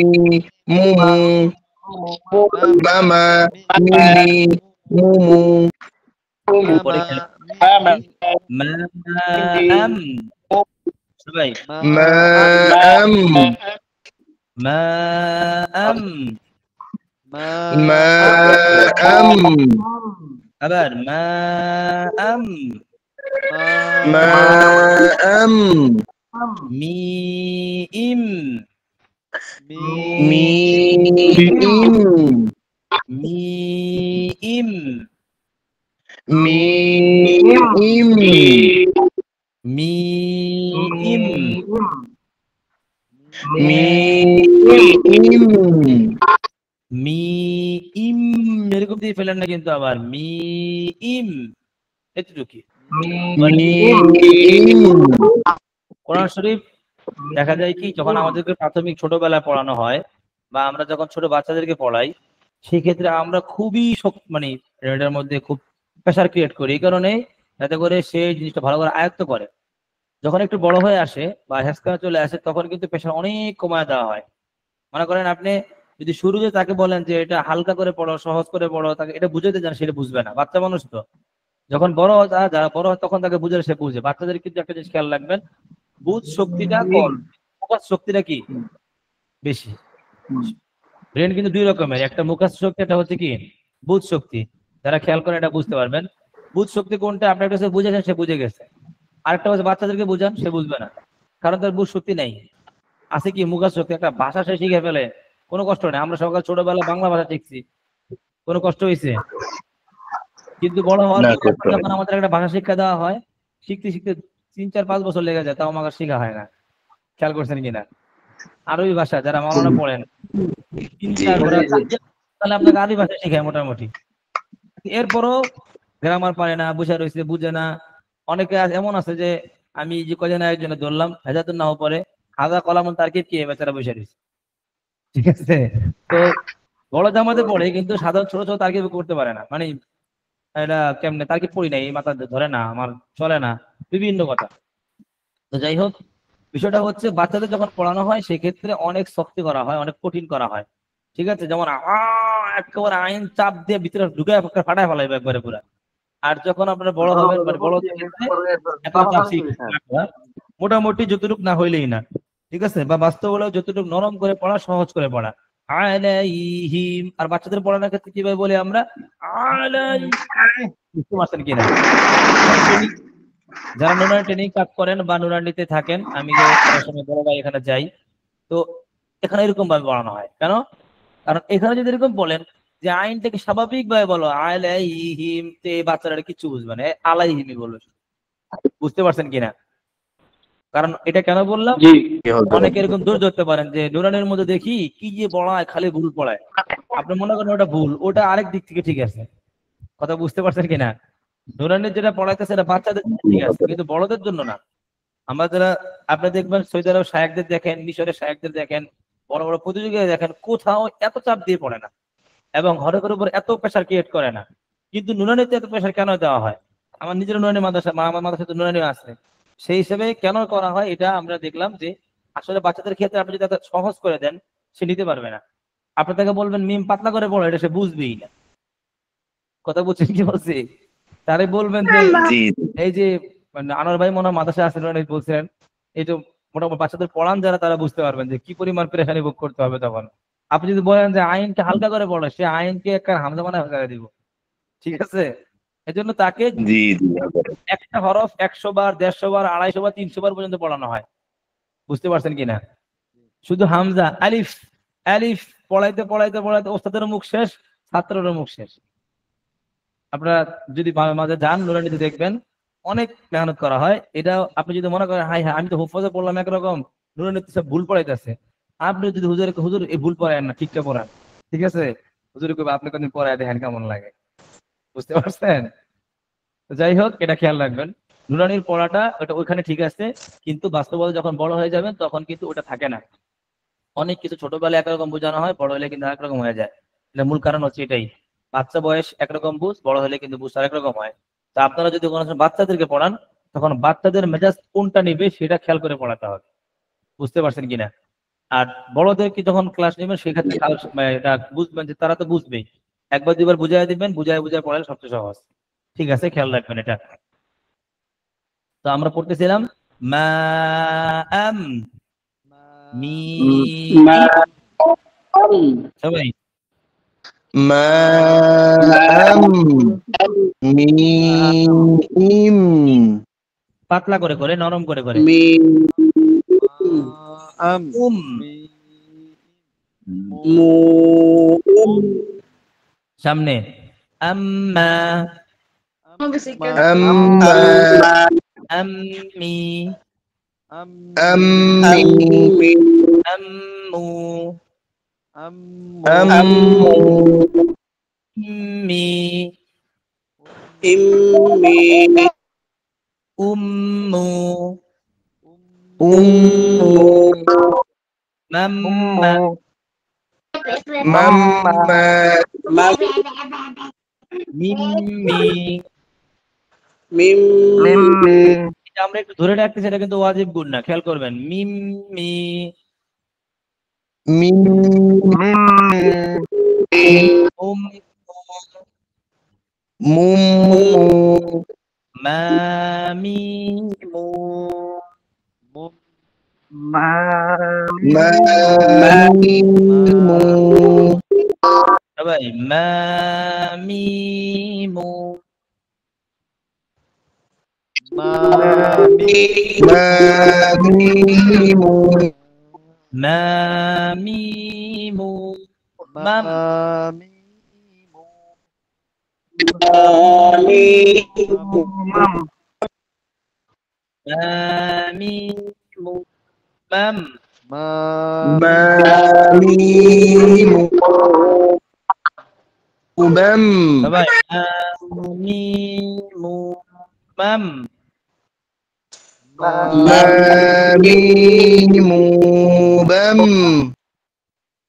মুমু, মামা, মিমি, মুমু, মাম, সবাই মাম, মাম, মাম, আবার মাম, মাম, মিম, মিম, মিম, মিম, মিম, মিম, এরকম দিয়ে ফেলেন না কিন্তু, আবার মিম, এতটুকু। কোরআন শরীফ দেখা যায় কি, যখন আমাদেরকে প্রাথমিক ছোটবেলায় পড়ানো হয় বা আমরা যখন ছোট বাচ্চাদেরকে পড়াই, সেক্ষেত্রে আমরা খুবই মানে এটার মধ্যে খুব প্রেশার ক্রিয়েট করি, এই কারণে যাতে করে সে জিনিসটা ভালো করে আয়ত্ত করে। যখন একটু বড় হয়ে আসে বা হেসকা চলে আসে, তখন কিন্তু প্রেশার অনেক কমায় দেওয়া হয়। মনে করেন আপনি যদি শুরুতে তাকে বলেন যে এটা হালকা করে পড়ো, সহজ করে পড়ো, তাকে এটা বুঝাতে যান, সেটা বুঝবে না। বাচ্চা মানুষ তো, যখন বড় হয়, যারা বড় হয় তখন তাকে বুঝালে সে বুঝে। বাচ্চাদের কিন্তু একটা জিনিস খেয়াল রাখবেন, বুঝ শক্তিটা কম, মুখাস শক্তিটা কি বেশি। ব্রেন কিন্তু দুই রকমের, একটা মুখাস শক্তি, একটা হচ্ছে কি বুঝ শক্তি। যারা খেয়াল করে এটা বুঝতে পারবেন। বুঝ শক্তি কোনটা, আপনার কাছে বুঝেছেন, সে বুঝে গেছে। আরেকটা হচ্ছে বাচ্চাদেরকে বুঝান, সে বুঝবে না, কারণ তার বুঝ শক্তি নেই। আছে কি মুখাস শক্তি, একটা ভাষা সে শিখে ফেলে, কোনো কষ্ট নেই। আমরা সকাল ছোটবেলা বাংলা ভাষা শিখছি, কোনো কষ্ট হয়েছে? কিন্তু বড় হওয়ার পর যখন আমাদের একটা ভাষা শিক্ষা দেওয়া হয়, শিখতে শিখতে 3-4-5 বছর লেগে যায়, তাও আমার শেখা হয় না। খেয়াল করছেন কিনা? আরবি ভাষা যারা মাওলানা পড়েন, তাহলে আপনাকে আরবি ভাষা শেখায় মোটামুটি। এরপরও গ্রামার পারে না, বুঝা রয়েছে, বুঝে না। অনেকে এমন আছে যে, আমি যে কজন একজনে ধরলাম, হেজাতুন নাহ পরে হাজা কলামন তারকিব কি বেচারা বসে রয়েছে, ঠিক আছে? তো বড় জামাতে পড়ে, কিন্তু সাধারণ ছোট ছোট তারকিব করতে পারে না। মানে এটা কেমনে তারকিব পড়ি না, এই মাথা ধরে না, আমার চলে না, বিভিন্ন কথা। তো যাই হোক, বিষয়টা হচ্ছে বাচ্চাদের যখন পড়ানো হয়, সেক্ষেত্রে অনেক শক্তি করা হয়, অনেক কঠিন করা হয়, ঠিক আছে? যেমন একেবারে আইন চাপ দিয়ে ভিতরে ঢুকে ফাটায় ফেলাইবে একবারে পুরা। আর যখন আপনারা বড় হবেন, মানে বড় মোটামুটি যতটুকু না হইলেই না, ঠিক আছে? বা বাস্তব হলেও যতটুকু নরম করে পড়া, সহজ করে পড়া। আলাইহিম। আর বাচ্চাদের পড়ানোর ক্ষেত্রে কিভাবে বলি আমরা? বুঝতে পারছেন কিনা? যারা নুরানি ট্রেনিং কাজ করেন বা নুরানিতে থাকেন, আমি যে অনেক সময় বড় ভাই এখানে যাই, তো এখানে এরকম ভাবে পড়ানো হয়। কেন? কারণ এখানে যদি এরকম বলেন যে আইনটাকে স্বাভাবিক ভাবে বলো, আলাইহিম, তে বাচ্চারা কিছু বুঝবে না, আলাইহিমই বলবে। বুঝতে পারছেন কিনা? কারণ এটা কেন বললাম, অনেকে এরকম দোষ ধরতে পারেন যে নুরানির মধ্যে দেখি কি যে পড়ায়, খালি ভুল পড়ায়। আপনি মনে করেন ওটা ভুল, ওটা আরেক দিক থেকে ঠিক আছে। কথা বুঝতে পারছেন কিনা? নুরানির যেটা পড়াইতেছে সেটা বাচ্চাদের জন্য ঠিক আছে, কিন্তু বড়দের জন্য না। আমরা যারা, আপনি দেখবেন সৌদি আরব শায়েখদের দেখেন, মিশরের শায়েখদের দেখেন, বড় বড় প্রতিযোগিতা দেখেন, কোথাও এত চাপ দিয়ে পড়ে না এবং হরেকের উপর এত প্রেশার ক্রিয়েট করে না। কিন্তু নুরানিতে এত প্রেশার কেন দেওয়া হয়? আমার নিজের নুরানি মাদ্রাসা, আমার মাদ্রাসাতে নুরানি আছে, সেই হিসেবে কেন করা হয় এটা আমরা দেখলাম যে আসলে বাচ্চাদের ক্ষেত্রে আপনি যদি এত সহজ করে দেন, সে নিতে পারবে না। আপনি তাকে বলবেন মিম পাতলা করে পড়ো, এটা সে বুঝবেই না। কথা বুঝছেন কি বলছি? তারে বলবেন যে এই যে আনোয়ার ভাই মনে হয় মাদ্রাসা আছে বলছিলেন, এই তো মোটামুটি বাচ্চাদের পড়ান যারা, তারা বুঝতে পারবেন যে কি পরিমাণ পেরেশানি ভোগ করতে হবে তখন। আপনি যদি বলেন যে আইনকে হালকা করে পড়ো, সে আইনকে একটা হামজা মানে হালকা দিব। ঠিক আছে? এজন্য তাকে একটা হরফ 100 বার, 150 বার, 250 বার, 300 বার পর্যন্ত পড়ানো হয়। বুঝতে পারছেন কিনা? শুধু হামজা, আলিফ আলিফ পড়াইতে পড়াইতে পড়াইতে ওস্তাদেরও মুখ শেষ, ছাত্রেরও মুখ শেষ। আপনারা যদি মাঝে যান নুরানিতে দেখবেন অনেক মেহনত করা হয়। এটা আপনি যদি মনে করেন হাই হ্যাঁ আমি তো হুফাজে পড়লাম একরকম, নুরানিতে সব ভুল পড়াইতেছে, আপনি যদি হুজুর এই ভুল পড়ায় না, ঠিকঠাক পড়ান, ঠিক আছে, হুজুর কইবে আপনি কোনদিন পড়ায় দেখেন কেমন লাগে। বুঝতে পারছেন? তো যাই হোক, এটা খেয়াল রাখবেন, নুরানির পড়াটা ওটা ওইখানে ঠিক আছে, কিন্তু বাস্তবতা যখন বড় হয়ে যাবেন তখন কিন্তু ওটা থাকে না। অনেক কিছু ছোটবেলায় একরকম বোঝানো হয়, বড় হলে কিন্তু একরকম হয়ে যায়। এটা মূল কারণ হচ্ছে এটাই, বাচ্চা বয়স একরকম বুঝ, বড় হলে কিন্তু বুঝ আরেক রকম হয়। তা আপনারা যদি কোনো সময় বাচ্চাদেরকে পড়ান, তখন বাচ্চাদের মেজাজ কোনটা নিবে সেটা খেয়াল করে পড়াতে হবে। বুঝতে পারছেন কিনা? আর বড়দেরকে যখন ক্লাস নেবেন সেক্ষেত্রে এটা বুঝবেন যে তারা তো বুঝবেই, একবার দুবার বুঝাই দিবেন, বুঝায় পড়ালে সবচেয়ে সহজ। ঠিক আছে, খেয়াল রাখবেন এটা। তো আমরা পড়তেছিলাম মা আম মি সবাই পাতলা করে করে, নরম করে করে। সামনে আম্মা আম্মি আম্মু ইম্মি উম্মু মাম্মা মিম্মি এটা আমরা একটু ধরে রাখতে, সেটা কিন্তু ওয়াজিব গুণ না, খেয়াল করবেন। মিম্মি মামিমু সবাই মামিমু মামিমু মাম মামিমু মাম সবাই মামিমু মাম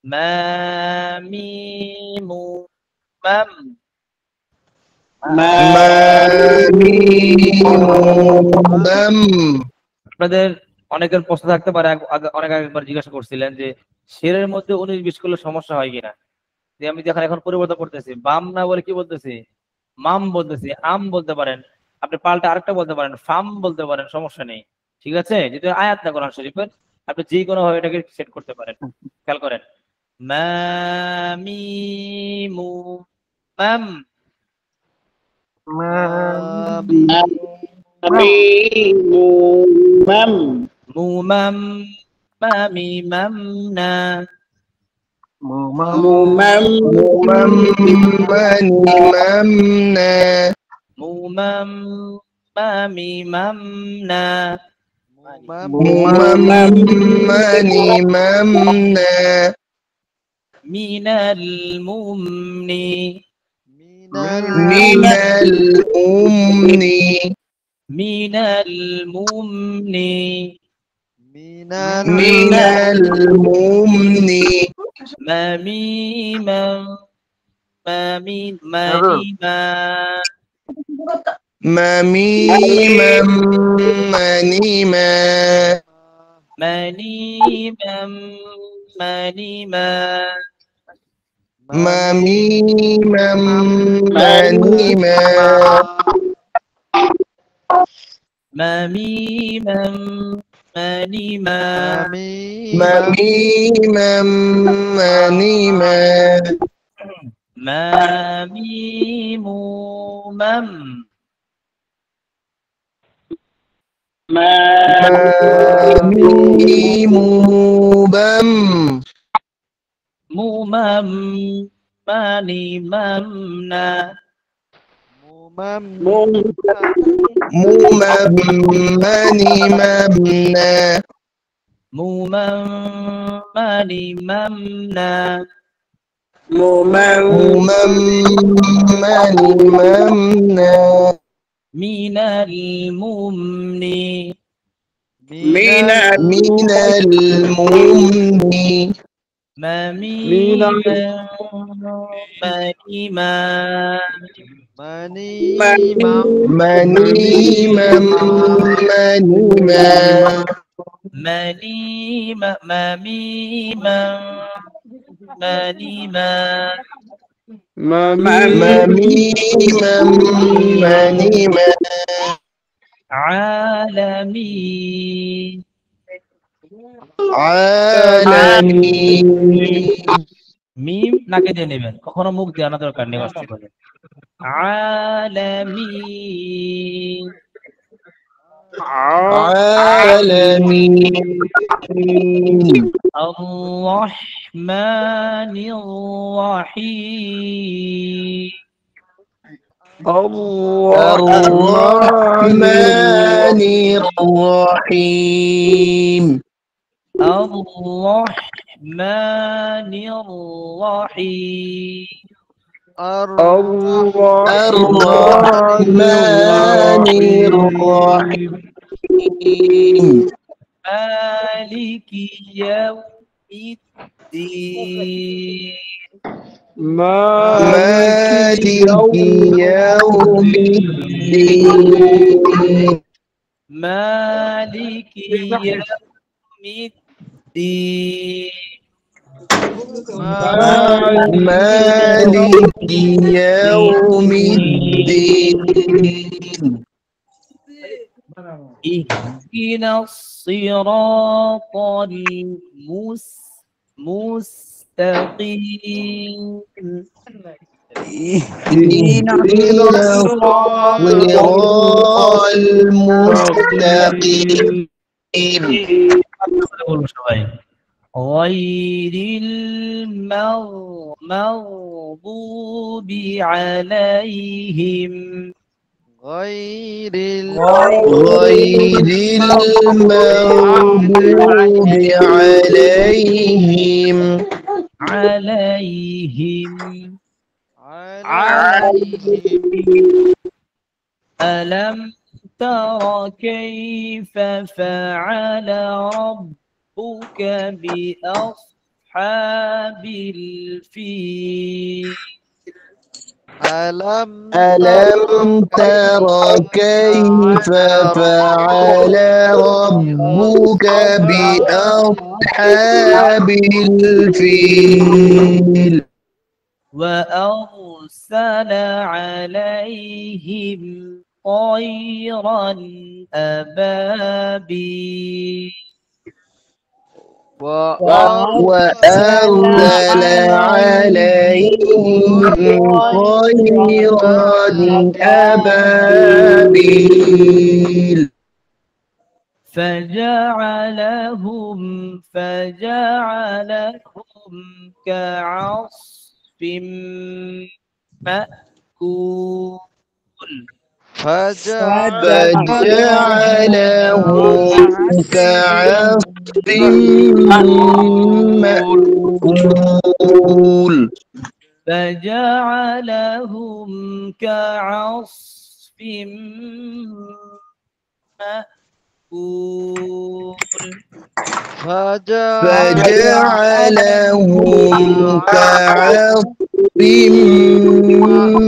মামিমু মাম আপনাদের অনেকের প্রশ্ন থাকতে পারে, অনেক আগেবার জিজ্ঞাসা করছিলেন যে শেরের মধ্যে 19-20 করলে সমস্যা হয় কিনা। যে আমি যখন এখন পরিবর্তন করতেছি, বাম না বলে কি বলতেছি, মাম বলতেছি, আম বলতে পারেন, আপনি পাল্টা আরেকটা বলতে পারেন, ফাম বলতে পারেন, সমস্যা নেই। ঠিক আছে, যেহেতু আয়াত না কোরআন শরীফের, আপনি যে কোনো ভাবে এটাকে সেট করতে পারেন। খেয়াল করেন, মামিমু মাম ممم مممنا مممنا ممم مممنا مممنا من الممن من الأمن من الممن من الممن مميما منيما مميما منيما منيما منيما مميما منيما مميما منيما مميما منيما مميم مم مميم بم ممم ماني ممنا مممني مبنى ممم ماني ممنا مممني مبنى من الممن من الممن مميما منيما منيما منيما منيما مميما منيما مميما منيما عالمي عالمي মিম নাকে দিয়ে নেবেন, কখনো মুখ দিয়ে আনা দরকার নেই। অস্ত করে আলামি عالمي الرحمن الرحيم الرحمن الرحيم الرحمن الرحيم الرحمن الرحيم مالك يوم الدين مالك يوم الدين مالك يوم الدين مالك يوم الدين اهدنا الصراط المستقيم اهدنا الصراط المستقيم غير المغضوب عليهم غير المغضوب عليهم ألم تر كيف فعل ربك بأصحاب الفيل ألم تر كيف فعل ربك بأصحاب الفيل وأرسل عليهم طيرا أبابيل وأرسل عليهم طيرا أبابيل فجعلهم كعصف مأكول فجعلهم كعصف مأكول فجعلهم كعصف مأكول فجعلهم كعصف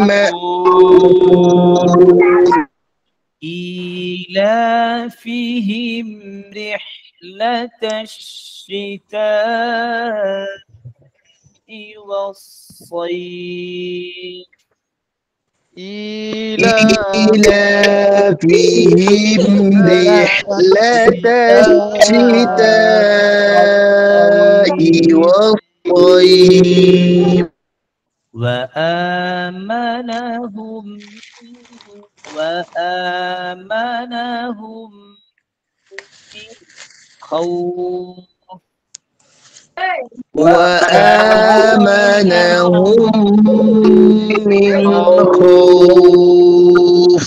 مأكول إيلافهم رحلة الشتاء والصيف إيلافهم رحلة الشتاء والصيف وآمنهم من خوف وآمنهم من خوف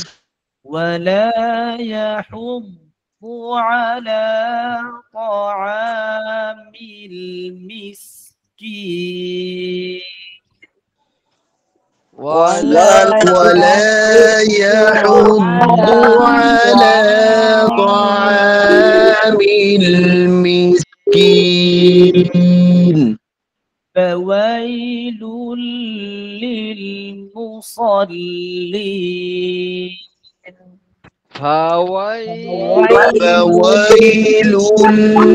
ولا يحض على طعام المسكين ولا يحض على طعام المسكين فويل للمصلين فويل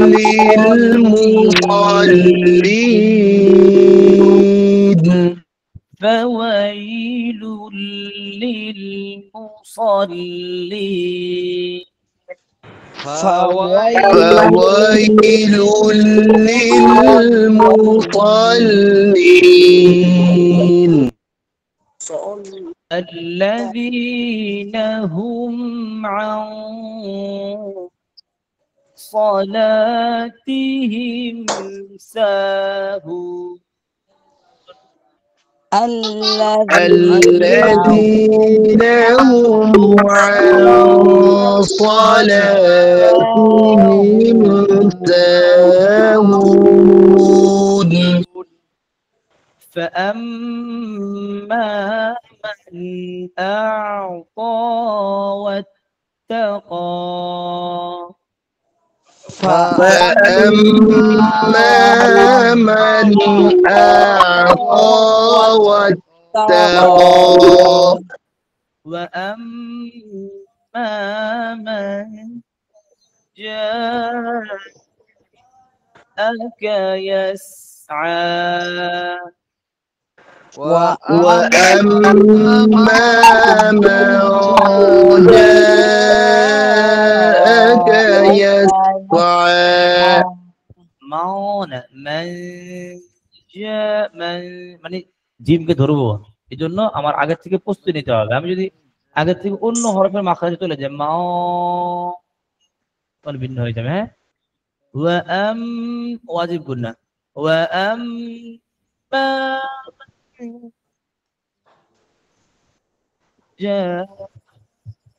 للمصلين فويل للمصلين فويل للمصلين الذين هم عن صلاتهم ساهون الذين هم عن صلاتهم ساهون فأما من أعطى واتقى فأما من أعطى واتقى وأما من جاءك يسعى وأما من جاءك يسعى মানে জিমকে ধরবো এই জন্য আমার আগের থেকে প্রস্তুতি নিতে হবে। আমি যদি আগের থেকে অন্য হরফের মাখরাজে চলে যাই মা মানে ভিন্ন হয়ে যাবে। হ্যাঁ ওয়াজিব গুন্না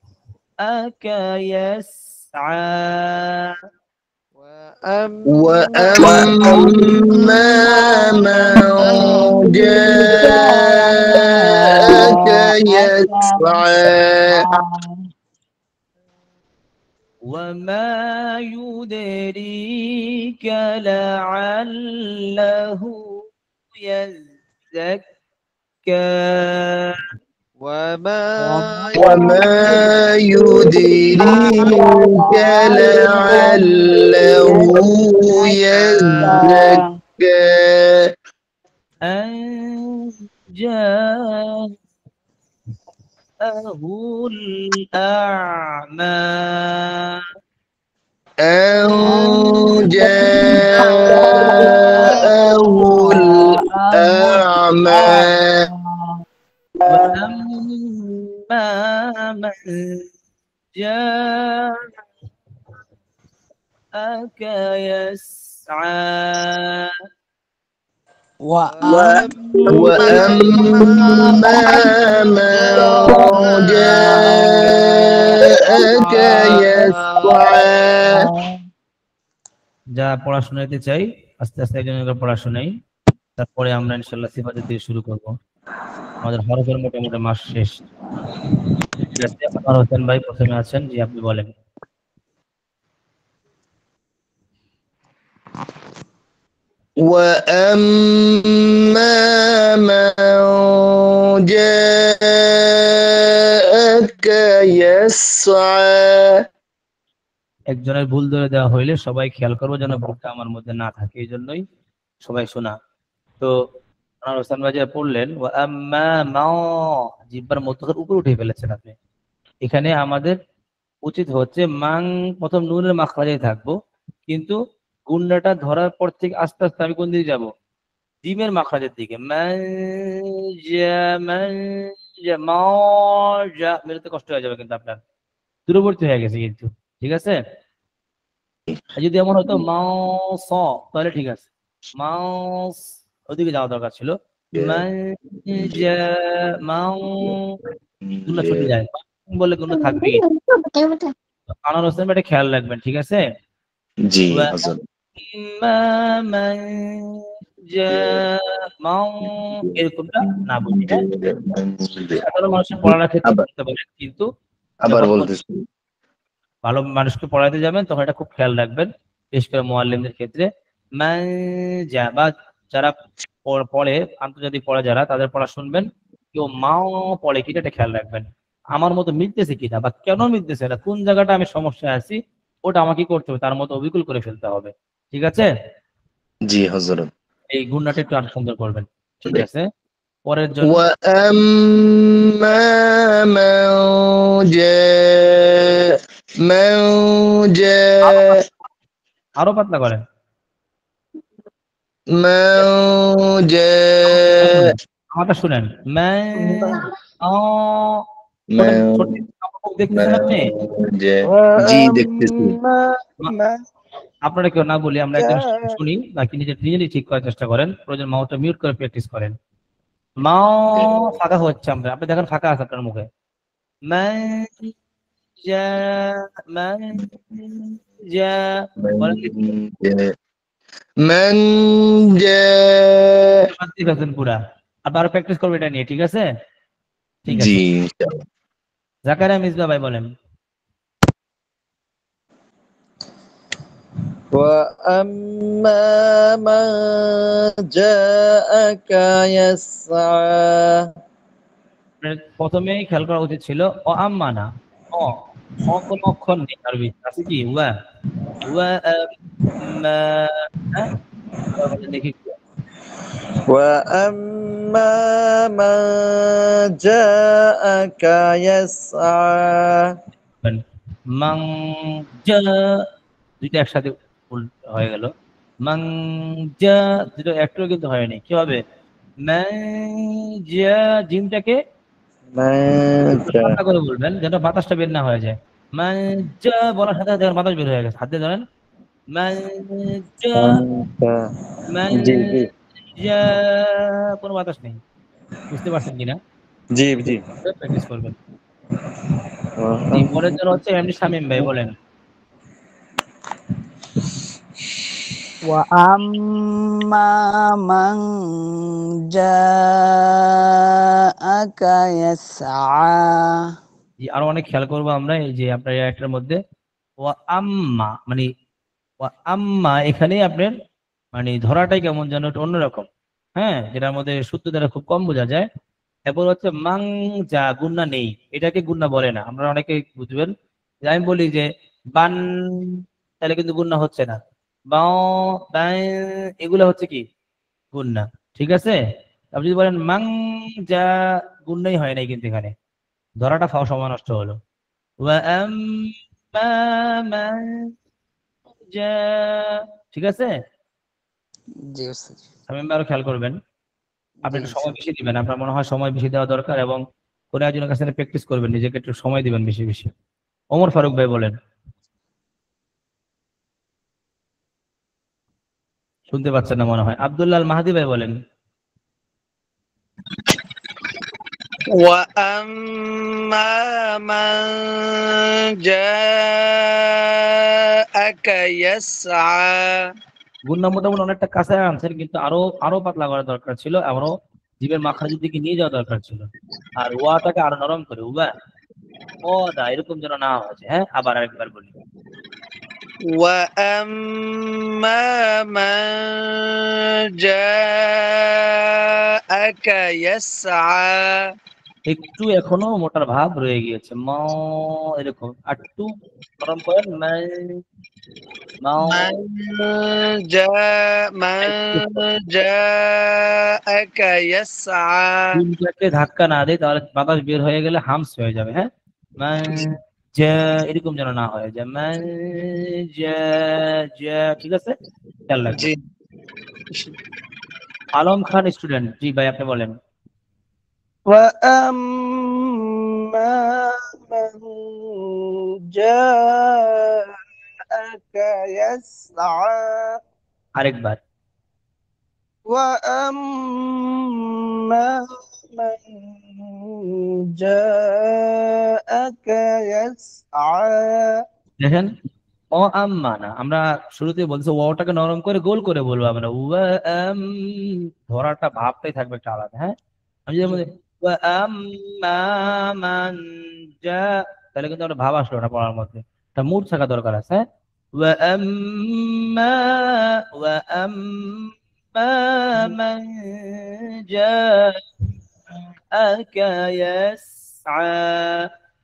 جاءك يسعى وأما من جاءك يسعى وما يدريك لعله يزكى وما يدريك لعله يزكى أن جاءه الأعمى أن جاءه الأعمى وأما من جاءك يسعى وأما من جاءك يسعى যা পড়াশোনা নিতে চাই আস্তে আস্তে একজনের পড়াশোনাই, তারপরে আমরা ইনশাআল্লাহ সিফাতের দিয়ে শুরু করব। আমাদের হরফের মোটামুটি মাস শেষ। ঠিক আছে, আমার হোসেন ভাই প্রথমে আছেন, জি আপনি বলেন। وأما من جاءك يسعى একজনের ভুল ধরে দেওয়া হইলে সবাই খেয়াল করবো যেন ভুলটা আমার মধ্যে না থাকে, এই জন্যই সবাই শোনা। তো আমার হোসেন ভাই যেটা পড়লেন জিহ্বার মধ্যখান উপরে উঠে ফেলেছেন আপনি। এখানে আমাদের উচিত হচ্ছে মাং প্রথম নুনের মাখরাজে থাকবো, কিন্তু গুন্ডাটা ধরার পর থেকে আস্তে আস্তে আমি কোন দিকে যাবো, জিমের মাখরাজের দিকে। মেরুতে কষ্ট হয়ে যাবে কিন্তু আপনার, দূরবর্তী হয়ে গেছে কিন্তু। ঠিক আছে, যদি এমন হতো মাউস তাহলে ঠিক আছে, মাউস ওদিকে যাওয়া দরকার ছিল। গুন্ডা ছুটে যায় বলে গুন্ডা থাকবে। আনোয়ার হোসেন এটা খেয়াল রাখবেন, ঠিক আছে? জি এরকমটা না বলি, সাধারণ মানুষের পড়ার ক্ষেত্রে করতে পারেন, কিন্তু আবার বলতেছি ভালো মানুষকে পড়াতে যাবেন তখন এটা খুব খেয়াল রাখবেন, বিশেষ করে মুআল্লিমদের ক্ষেত্রে। বা যারা পড়ে আন্তর্জাতিক পড়া যারা, তাদের পড়া শুনবেন, কেউ মাও পড়ে কিনা এটা খেয়াল রাখবেন, আমার মতো মিলতেছে কিনা বা কেন মিলতেছে না, কোন জায়গাটা আমি সমস্যায় আছি, ওটা আমাকে করতে হবে, তার মতো অবিকল করে ফেলতে হবে। ঠিক আছে? জি হযরত। এই গুণাটা একটু আরো সুন্দর করবেন, ঠিক আছে? পরের জন্য আরো পাতলা করেন। আমারটা শুনেন, দেখতেছেন আপনি? জি দেখতেছি। আপনারা কেউ না বলি, আমরা একজন শুনি, বাকি নিজেরই ঠিক করার চেষ্টা করেন, প্রয়োজন মাউথটা মিউট করে প্র্যাকটিস করেন। মাও ফাঁকা হচ্ছে, আমরা আপনি দেখেন ফাঁকা আছে আপনার মুখে। পুরা আবার প্র্যাকটিস করবে এটা নিয়ে, ঠিক আছে? ঠিক আছে, জাকারিয়া মিসবা ভাই বলেন। وأما من جاءك يسعى প্রথমেই খেয়াল করা উচিত ছিল ও আম্মা না, কোন অক্ষর নেই আরবি আছে কি ওয়া দেখি وأما من جاءك يسعى মাং জা দুইটা একসাথে হয়ে গেল, মাং জা দুটো একটু কিন্তু হয়নি, কি হবে? জিমটাকে করে বলবেন যেন বাতাসটা বের না হয়ে যায়। বলার সাথে সাথে বাতাস বের হয়ে গেছে, হাত দিয়ে ধরেন। কোনো বাতাস নেই, বুঝতে পারছেন কিনা? জি জি প্র্যাকটিস করবেন। পরের জন হচ্ছে এমনি শামীম ভাই, বলেন। وأما من جاءك يسعى আরো অনেক খেয়াল করবো আমরা, এই যে আপনার একটার মধ্যে ওয়া আম্মা মানে ওয়া আম্মা, এখানে আপনার মানে ধরাটাই কেমন যেন অন্যরকম, হ্যাঁ, যেটার মধ্যে সূত্র দ্বারা খুব কম বোঝা যায়। এরপর হচ্ছে মাং যা, গুন্না নেই, এটাকে গুন্না বলে না। আমরা অনেকে বুঝবেন যে আমি বলি যে বান, তাহলে কিন্তু গুন্না হচ্ছে না, এগুলো হচ্ছে কি গুন্না, ঠিক আছে? আপনি যদি বলেন মাং যা, গুন্নাই হয় নাই কিন্তু, এখানে ধরাটা ফাও সময় নষ্ট হলো। যা, ঠিক আছে? জি ওস্তাদ। শামীম ভাই আরো খেয়াল করবেন, আপনি জি একটু সময় ইনশাআল্লাহ। বেশি দিবেন, আপনার মনে হয় সময় বেশি দেওয়া দরকার, এবং কোনো একজনের কাছে প্র্যাকটিস করবেন, নিজেকে একটু সময় দিবেন বেশি বেশি। ওমর ফারুক ভাই বলেন, শুনতে পাচ্ছেন না মনে হয়। আব্দুল্লাহ আল মাহাদি ভাই বলেন। وأما من جاءك يسعى গুণনা মোটামুটি অনেকটা কাছে আনছেন, কিন্তু আরো আরো পাতলা করা দরকার ছিল, আরো জীবের মাখানের দিকে নিয়ে যাওয়া দরকার ছিল, আর ওয়াটাকে আরো নরম করে উবা ও দা এরকম যেন না হয়েছে। হ্যাঁ, আবার আরেকবার বলি। وأما من جاءك يسعى একটু এখনো মোটার ভাব রয়ে গিয়েছে, ম এরকম, আর একটু নরম করেন, من جاءك يسعى তিনটাকে ধাক্কা না দেয় তাহলে বাতাস বের হয়ে গেলে হামস হয়ে যাবে। হ্যাঁ, এরকম যেন না হয়ে যায়, ঠিক আছে, খেয়াল রাখবেন। আলম খান স্টুডেন্ট, জি ভাই আপনি বলেন। وأما من جاءك يسعى আরেকবার। وأما من جاءك يسعى দেখেন, ও আম্মা না, আমরা শুরুতে বলছি ওটাকে নরম করে গোল করে বলবো আমরা, ধরাটা ভাবটাই থাকবে একটা আলাদা। হ্যাঁ, আমি যদি বলি তাহলে কিন্তু একটা ভাব আসলো না পড়ার মধ্যে, একটা মুড থাকা দরকার আছে।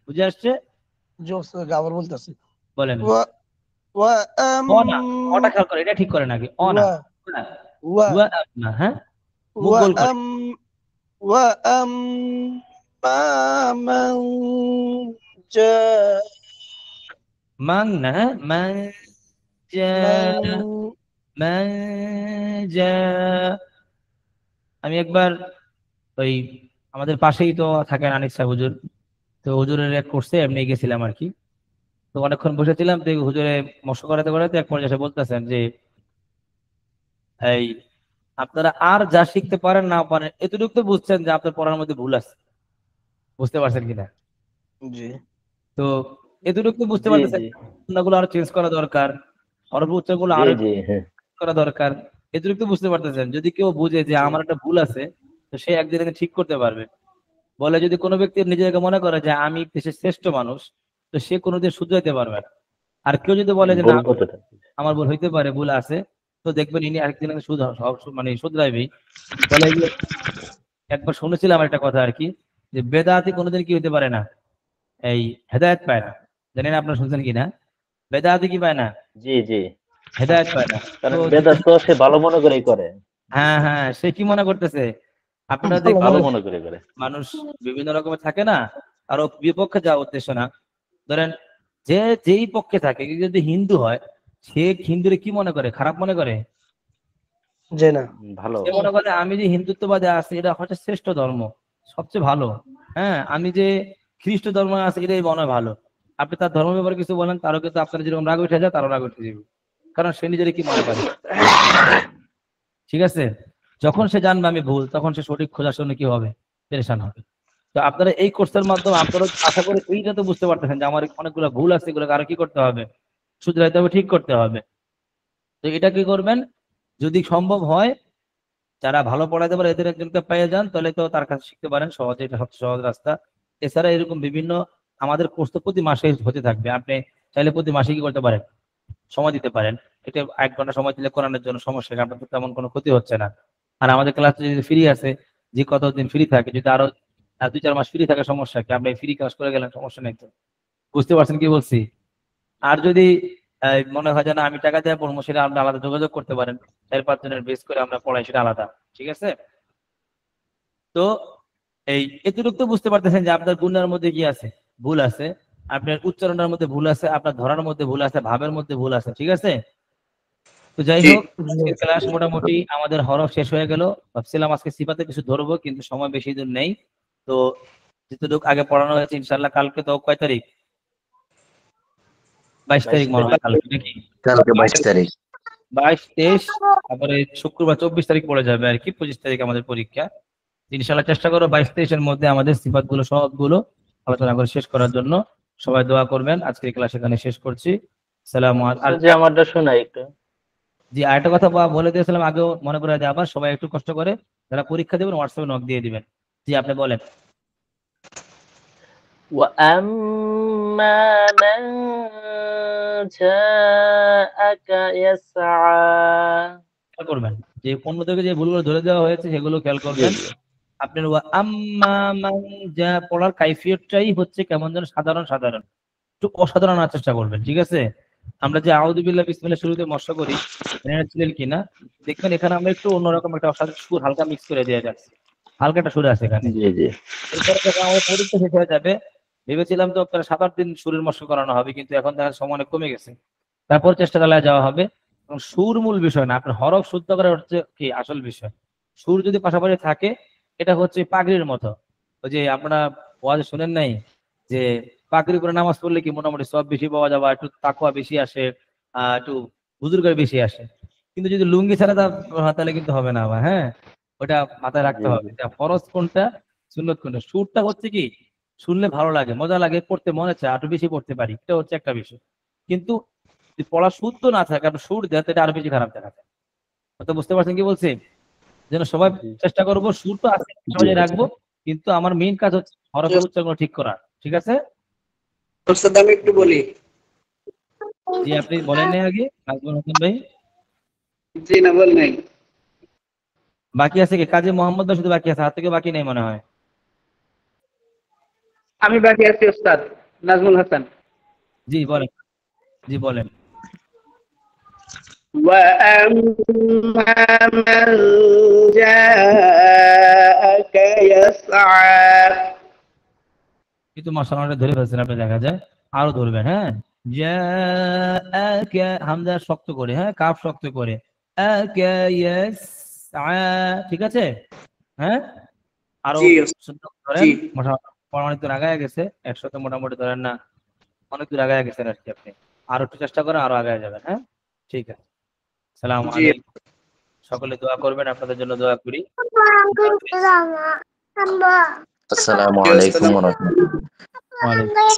বুঝে আসছে? আবার বলতেছি, বলেন। ও না, ওটা খেয়াল করে, এটা ঠিক করে নাকি? ও না, হ্যাঁ, মুখ গোল করে। মাং না, আমি একবার ওই আমাদের পাশেই তো থাকেন আনিস সাহেব হুজুর, তো হুজুরের এক কোর্সে এমনি গেছিলাম আর কি। তো অনেকক্ষণ বসেছিলাম, তো হুজুরে মশা করাতে করাতে এক পর্যায়ে বলতেছেন যে এই আপনারা আর যা শিখতে পারেন না পারেন এতটুকু তো বুঝছেন যে আপনার পড়ার মধ্যে ভুল আছে, বুঝতে পারছেন কিনা? জি। তো এতটুকু তো বুঝতে পারতেছেন গুলো আরো চেঞ্জ করা দরকার, অর্থ উচ্চারণ আরো করা দরকার, এতটুকু তো বুঝতে পারতেছেন। যদি কেউ বুঝে যে আমার একটা ভুল আছে, তো সে একদিনে ঠিক করতে পারবে। বলে যদি কোনো ব্যক্তি নিজেকে মনে করে যে আমি দেশের শ্রেষ্ঠ মানুষ, তো সে কোনোদিন শুধরাইতে পারবে না। আর কেউ যদি বলে যে না আমার ভুল হইতে পারে, ভুল আছে, তো দেখবেন ইনি আরেকদিন মানে শুধরাইবেই। বলে একবার শুনেছিলাম একটা কথা আর কি, যে বেদাতি কোনোদিন কি হইতে পারে না, এই হেদায়েত পায় না। জানি না আপনারা শুনছেন কিনা, বেদাতি কি পায় না? জি জি, হেদায়েত পায় না। কারণ বেদাত তো সে ভালো মনে করেই করে। হ্যাঁ হ্যাঁ, সে কি মনে করতেছে? আপনারা ভালো মনে করে করে। মানুষ বিভিন্ন রকমের থাকে না, আর বিপক্ষে যাওয়ার উদ্দেশ্য না। ধরেন যে যেই পক্ষে থাকে, যদি হিন্দু হয়, সে হিন্দুরে কি মনে করে? খারাপ মনে করে? যে না, ভালো সে মনে করে আমি যে হিন্দুত্ববাদে আছি এটা হচ্ছে শ্রেষ্ঠ ধর্ম, সবচেয়ে ভালো। হ্যাঁ, আমি যে খ্রিস্ট ধর্ম আছে এটাই মনে হয় ভালো। আপনি তার ধর্ম ব্যাপারে কিছু বলেন, তারও কিন্তু আপনার যেরকম রাগ উঠে যায়, তারও রাগ উঠে যাবে, কারণ সে নিজের কি মনে করে। ঠিক আছে, যখন সে জানবে আমি ভুল, তখন সে সঠিক খোঁজার জন্য কি হবে? পেরেশান হবে। তো আপনারা এই কোর্সের মাধ্যমে আপনারা আশা করি এইটা তো বুঝতে পারতেছেন যে আমার অনেকগুলো ভুল আছে, এগুলো আরো কি করতে হবে? শুধরাইতে হবে, ঠিক করতে হবে। তো এটা কি করবেন? যদি সম্ভব হয় যারা ভালো পড়াইতে পারে এদের একজনকে পেয়ে যান, তাহলে তো তার কাছে শিখতে পারেন সহজে, এটা সবচেয়ে সহজ রাস্তা। এছাড়া এরকম বিভিন্ন আমাদের কোর্স তো প্রতি মাসে হতে থাকবে, আপনি চাইলে প্রতি মাসে কি করতে পারেন, সময় দিতে পারেন। এটা 1 ঘন্টা সময় দিলে কোরআনের জন্য সমস্যা, আপনার তো তেমন কোনো ক্ষতি হচ্ছে না। আর আমাদের ক্লাস যদি ফ্রি আছে, যে কতদিন ফ্রি থাকে, যদি আরো 2-4 মাস ফ্রি থাকে, সমস্যা কি? আপনি ফ্রি ক্লাস করে গেলেন, সমস্যা নেই তো। বুঝতে পারছেন কি বলছি? আর যদি মনে হয় যে না আমি টাকা দিয়ে পড়বো, সেটা আপনি আলাদা যোগাযোগ করতে পারেন, 4-5 জনের বেস করে আমরা পড়াই, সেটা আলাদা। ঠিক আছে? তো এই এতটুকু তো বুঝতে পারতেছেন যে আপনার গুণের মধ্যে কি আছে, ভুল আছে। আপনার উচ্চারণের মধ্যে ভুল আছে, আপনার ধরার মধ্যে ভুল আছে, ভাবের মধ্যে ভুল আছে, ঠিক আছে? তো যাই হোক, আজকের ক্লাস মোটামুটি আমাদের হরফ শেষ হয়ে গেল। ভাবছিলাম আজকে সিফাতে কিছু ধরবো, কিন্তু সময় বেশি দিন নেই। তো যেটুকু আগে পড়ানো হয়েছে ইনশাল্লাহ কালকে তো কয় তারিখ? 22 তারিখ মনে হয় কালকে, নাকি? কালকে 22 তারিখ। 22, 23, তারপরে শুক্রবার 24 তারিখ পড়ে যাবে আর কি, 25 তারিখ আমাদের পরীক্ষা। ইনশাল্লাহ চেষ্টা করো 22-23-এর মধ্যে আমাদের সিফাত গুলো সবগুলো আলোচনা করে শেষ করার জন্য। সবাই দোয়া করবেন। আজকের ক্লাস এখানে শেষ করছি। সালাম যে আমারটা শোনাই একটু। জি, আরেকটা কথা বলে দিয়েছিলাম আগেও, মনে করে দিয়ে আবার সবাই একটু কষ্ট করে যারা পরীক্ষা দেবেন হোয়াটসঅ্যাপে নক দিয়ে দিবেন। জি, আপনি বলেন। وأما من جاءك يسعى খেয়াল করবেন যে অন্যদেরকে যে ভুলগুলো ধরে দেওয়া হয়েছে সেগুলো খেয়াল করবেন। আপনার আম্মা মান যা পড়ার কাইফিয়তটাই হচ্ছে কেমন যেন সাধারণ সাধারণ, একটু অসাধারণ আনার চেষ্টা করবেন, ঠিক আছে? আমরা যে আউযু বিল্লাহি বিসমিল্লাহ শুরুতে মশা করি, ছিলেন কিনা দেখবেন এখানে আমরা একটু অন্যরকম একটা অসাধারণ সুর হালকা মিক্স করে দিয়ে যাচ্ছি, হালকা একটা সুর আছে এখানে। জি জি। এরপরে যখন আমাদের পরীক্ষা শেষ হয়ে যাবে, ভেবেছিলাম তো আপনারা 7-8 দিন সুরের মশা করানো হবে, কিন্তু এখন দেখা সময় অনেক কমে গেছে। তারপর চেষ্টা চালায় যাওয়া হবে। এবং সুর মূল বিষয় না, আপনার হরফ শুদ্ধ করা হচ্ছে কি আসল বিষয়। সুর যদি পাশাপাশি থাকে এটা হচ্ছে পাগড়ির মতো। ওই যে আপনারা ওয়াজে শুনেন নাই যে পাগড়ি করে নামাজ পড়লে কি মোটামুটি সব বেশি পাওয়া যাবে, একটু তাকওয়া বেশি আসে, একটু বুজুর্গের বেশি আসে। কিন্তু যদি লুঙ্গি ছাড়া তাহলে কিন্তু হবে না আবার, হ্যাঁ, ওটা মাথায় রাখতে হবে। ফরজ কোনটা, সুন্নত কোনটা। সুরটা হচ্ছে কি শুনলে ভালো লাগে, মজা লাগে, পড়তে মনে চায়, একটু বেশি পড়তে পারি, এটা হচ্ছে একটা বিষয়। কিন্তু যদি পড়া শুদ্ধ না থাকে, আপনি সুর দেন, এটা আরো বেশি খারাপ দেখা যায়। তো বুঝতে পারছেন কি বলছি? যেন সবাই চেষ্টা করবো সুর তো আছে সমাজে রাখবো, কিন্তু আমার মেইন কাজ হচ্ছে হরফের উচ্চারণ ঠিক করা, ঠিক আছে? আমি একটু বলি। জি, আপনি বলেন নাই আগে নাজমুল হোসেন ভাই? জি না, বল নাই। বাকি আছে কি? কাজী মোহাম্মদ ভাই শুধু বাকি আছে, হাত থেকে বাকি নেই মনে হয়। আমি বাকি আছি ওস্তাদ নাজমুল হাসান। জি বলেন, জি বলেন। وأما من جاءك يسعى কিন্তু মাশাআল্লাহ ধরে ফেলছেন আপনি, দেখা যায় আরো ধরবেন। হ্যাঁ, জাআকা হামজা শক্ত করে, হ্যাঁ, কাফ শক্ত করে, আকা ইয়াসআ, ঠিক আছে? হ্যাঁ, আরো সুন্দর ধরেন। মাশাআল্লাহ অনেক দূর আগায় গেছে, 100 মোটামুটি ধরেন না, অনেক দূর আগায় গেছেন আর কি আপনি। আরো একটু চেষ্টা করেন, আরো আগায় যাবেন। হ্যাঁ, ঠিক আছে। সালাম আলাইকুম। সকলে দোয়া করবেন, আপনাদের জন্য দোয়া করি। আসসালামু আলাইকুম ওয়া রাহমাতুল্লাহ।